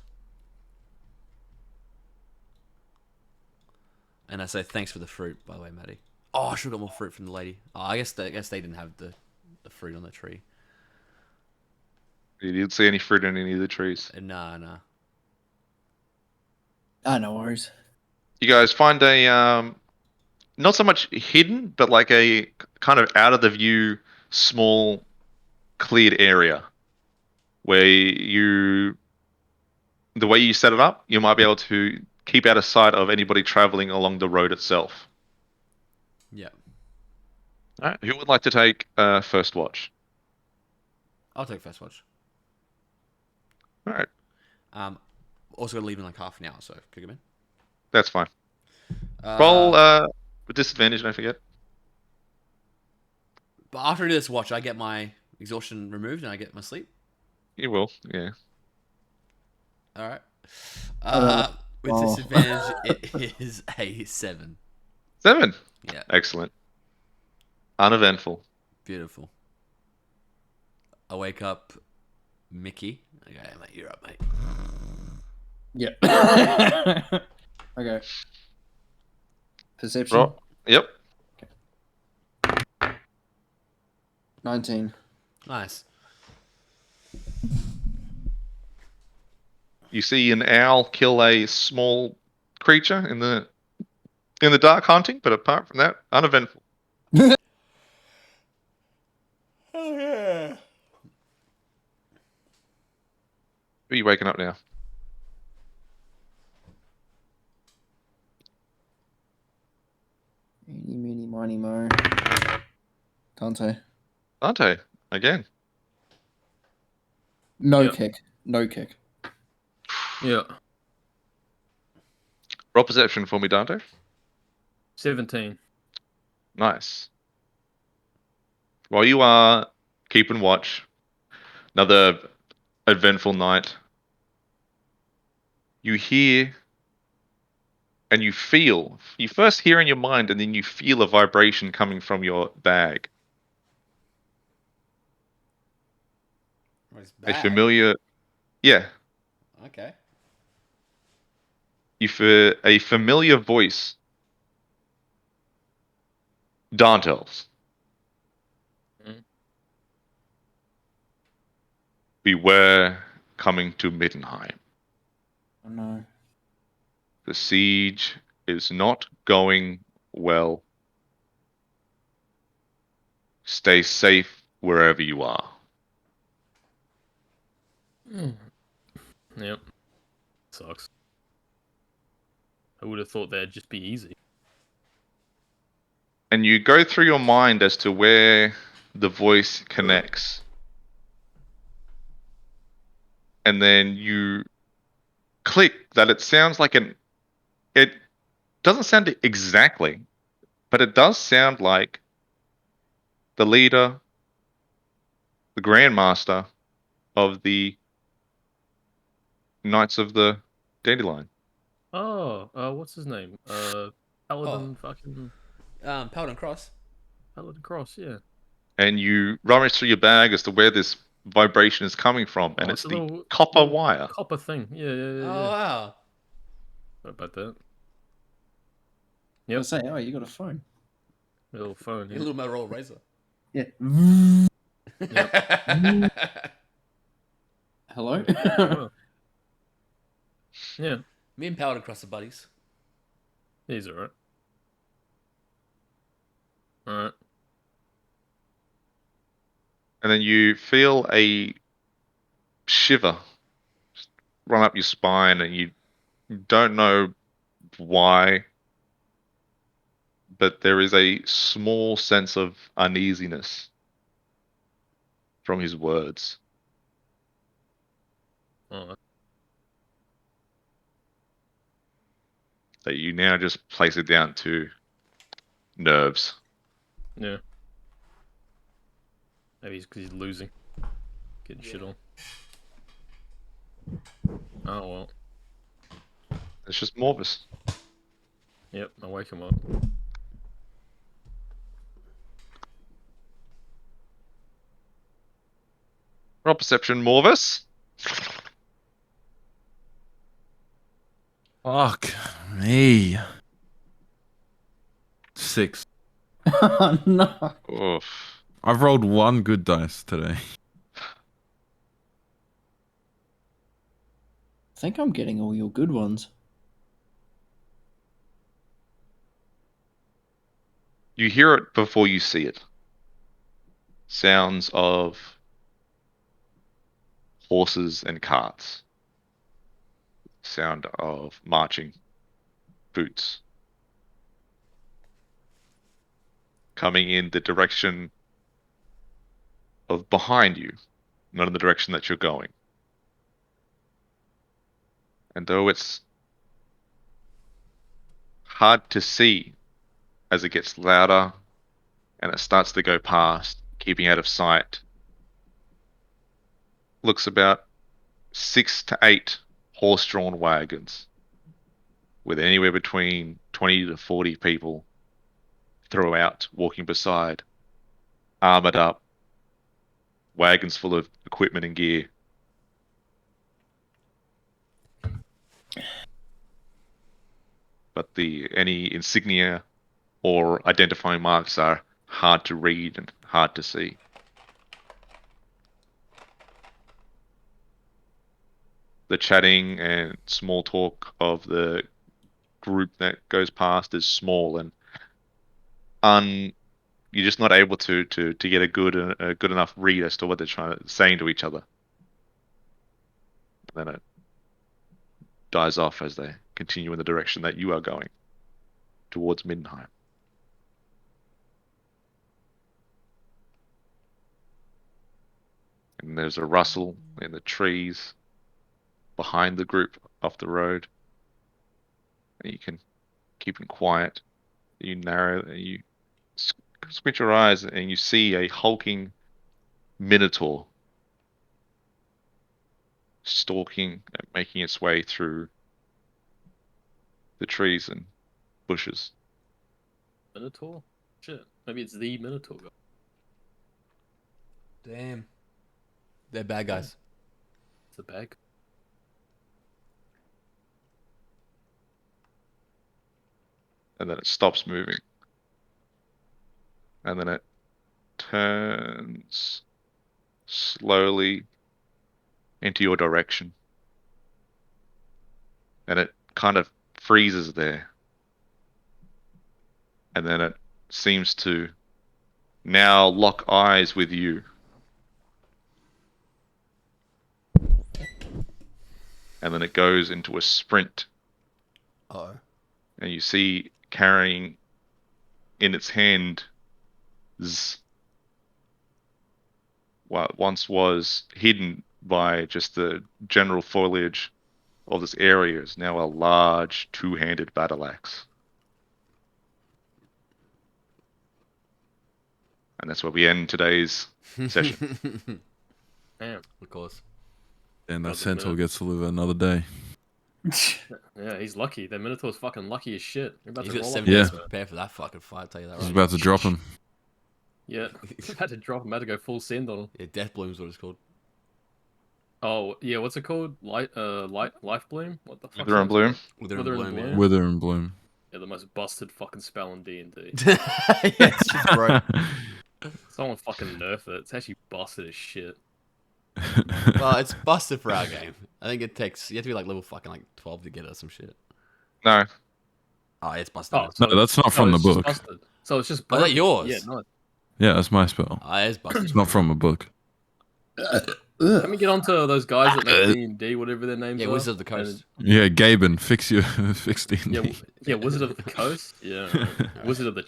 and I say thanks for the fruit. By the way, Maddie. Oh, I should have got more fruit from the lady. Oh, I guess they didn't have the fruit on the tree. you didn't see any fruit on any of the trees. Nah, nah. Ah, no worries. You guys find a not so much hidden, but like a kind of out of the view, small, cleared area where the way you set it up, you might be able to keep out of sight of anybody traveling along the road itself. Yeah, All right, who would like to take first watch? I'll take first watch. All right, Also gotta leave in like half an hour, so could you come in? that's fine. Uh, Roll with disadvantage, don't forget. But after I do this watch, I get my exhaustion removed and I get my sleep. You will, yeah. All right. With oh. disadvantage, it is a 7. 7. Yeah, Excellent. Uneventful. beautiful. I wake up, Mickey. Okay, mate, you're up, mate. Yeah. Okay. Perception. Right. Yep. 19. Nice. You see an owl kill a small creature in the dark hunting, but apart from that, uneventful. Oh yeah. Who are you waking up now? Eeny, meeny, miny, mo. Dante. Dante, again. No Yeah. kick. No kick. Yeah. Roll perception for me, Dante. 17. Nice. While you are keeping watch, another eventful night, you hear and you feel. You first hear in your mind, and then you feel a vibration coming from your bag. It's A bad. familiar, yeah. Okay. A familiar voice. Dante's. Mhm. Beware coming to Middenheim. Oh no. The siege is not going well. Stay safe wherever you are. Yep. Sucks. I would have thought that'd just be easy. And you go through your mind as to where the voice connects. And then you click that it sounds like it doesn't sound exactly, but it does sound like the leader, the Grandmaster of the Knights of the Dandelion. Oh, what's his name? Paladin fucking Paladin Cross. Paladin Cross, yeah. And you rummage through your bag as to where this vibration is coming from, and Oh, it's a the little copper wire. copper thing. Yeah, yeah, yeah, Oh yeah. wow. What about that? I Yep. say, oh, you got a phone. Little phone. A Yeah. little Motorola Razor. Yeah. Hello. Well, yeah, Me and Paladin Cross are buddies. he's alright. Alright. And then you feel a shiver run up your spine, and you don't know why, but there is a small sense of uneasiness from his words. Oh, That you now just place it down to nerves. yeah. Maybe it's because he's losing. Getting shit on. Oh well. It's just Morvis. Yep, I wake him up. Roll perception, Morvis. Fuck me. 6. Oh, no. Oof. I've rolled 1 good dice today. I think I'm getting all your good ones. You hear it before you see it. Sounds of horses and carts. Sound of marching boots. Coming in the direction of behind you, not in the direction that you're going. And though it's hard to see as it gets louder and it starts to go past, keeping out of sight, looks about 6 to 8 horse-drawn wagons with anywhere between 20 to 40 people throughout, walking beside, armored up, wagons full of equipment and gear. But any insignia or identifying marks are hard to read and hard to see. The chatting and small talk of the group that goes past is small, and you're just not able to get a good enough read as to what they're saying to each other. Then it dies off as they continue in the direction that you are going, towards Middenheim. And there's a rustle in the trees behind the group off the road. And you can keep it quiet. You squint your eyes and you see a hulking minotaur stalking and making its way through the trees and bushes. Minotaur? Shit. Maybe it's the Minotaur guy. Damn. They're bad guys. It's the bag. And then it stops moving. And then it turns slowly into your direction. And it kind of freezes there. And then it seems to now lock eyes with you. And then it goes into a sprint. Oh. And you see carrying in its hand what once was hidden by just the general foliage of this area is now a large two-handed battle axe. And that's where we end today's session. Damn. Of course. And that Doesn't centaur matter. gets to live another day. Yeah, he's lucky. That Minotaur's fucking lucky as shit. You're about He's to got roll 7 up days Yeah. to prepare for that fucking fight. I'll tell you that He's right. about to drop him. Yeah, I'm about to drop him. About to go full send on him. Yeah, Death Bloom's what it's called. Oh yeah, what's it called? Life bloom. What the fuck? Wither and Bloom. Wither Wither and and Bloom, Bloom. Wither and bloom. Yeah, the most busted fucking spell in D&D. yeah. Yeah, it's just broke. Someone fucking nerf it. It's actually busted as shit. Well, it's busted for our game. I think it takes... You have to be like level fucking like 12 to get it or some shit. No. Oh, it's busted. Oh, No, that's not from it's the just book. busted. So it's just Oh, is that broken. yours? Yeah, no. Yeah, that's my spell. Oh, it's busted. It's not from a book. Can we get onto those guys that make D&D, whatever their names Yeah, are? Wizard of the Coast. Yeah, Gaben, fix your fix D&D. Yeah, Wizard of the Coast. Yeah, Wizard of the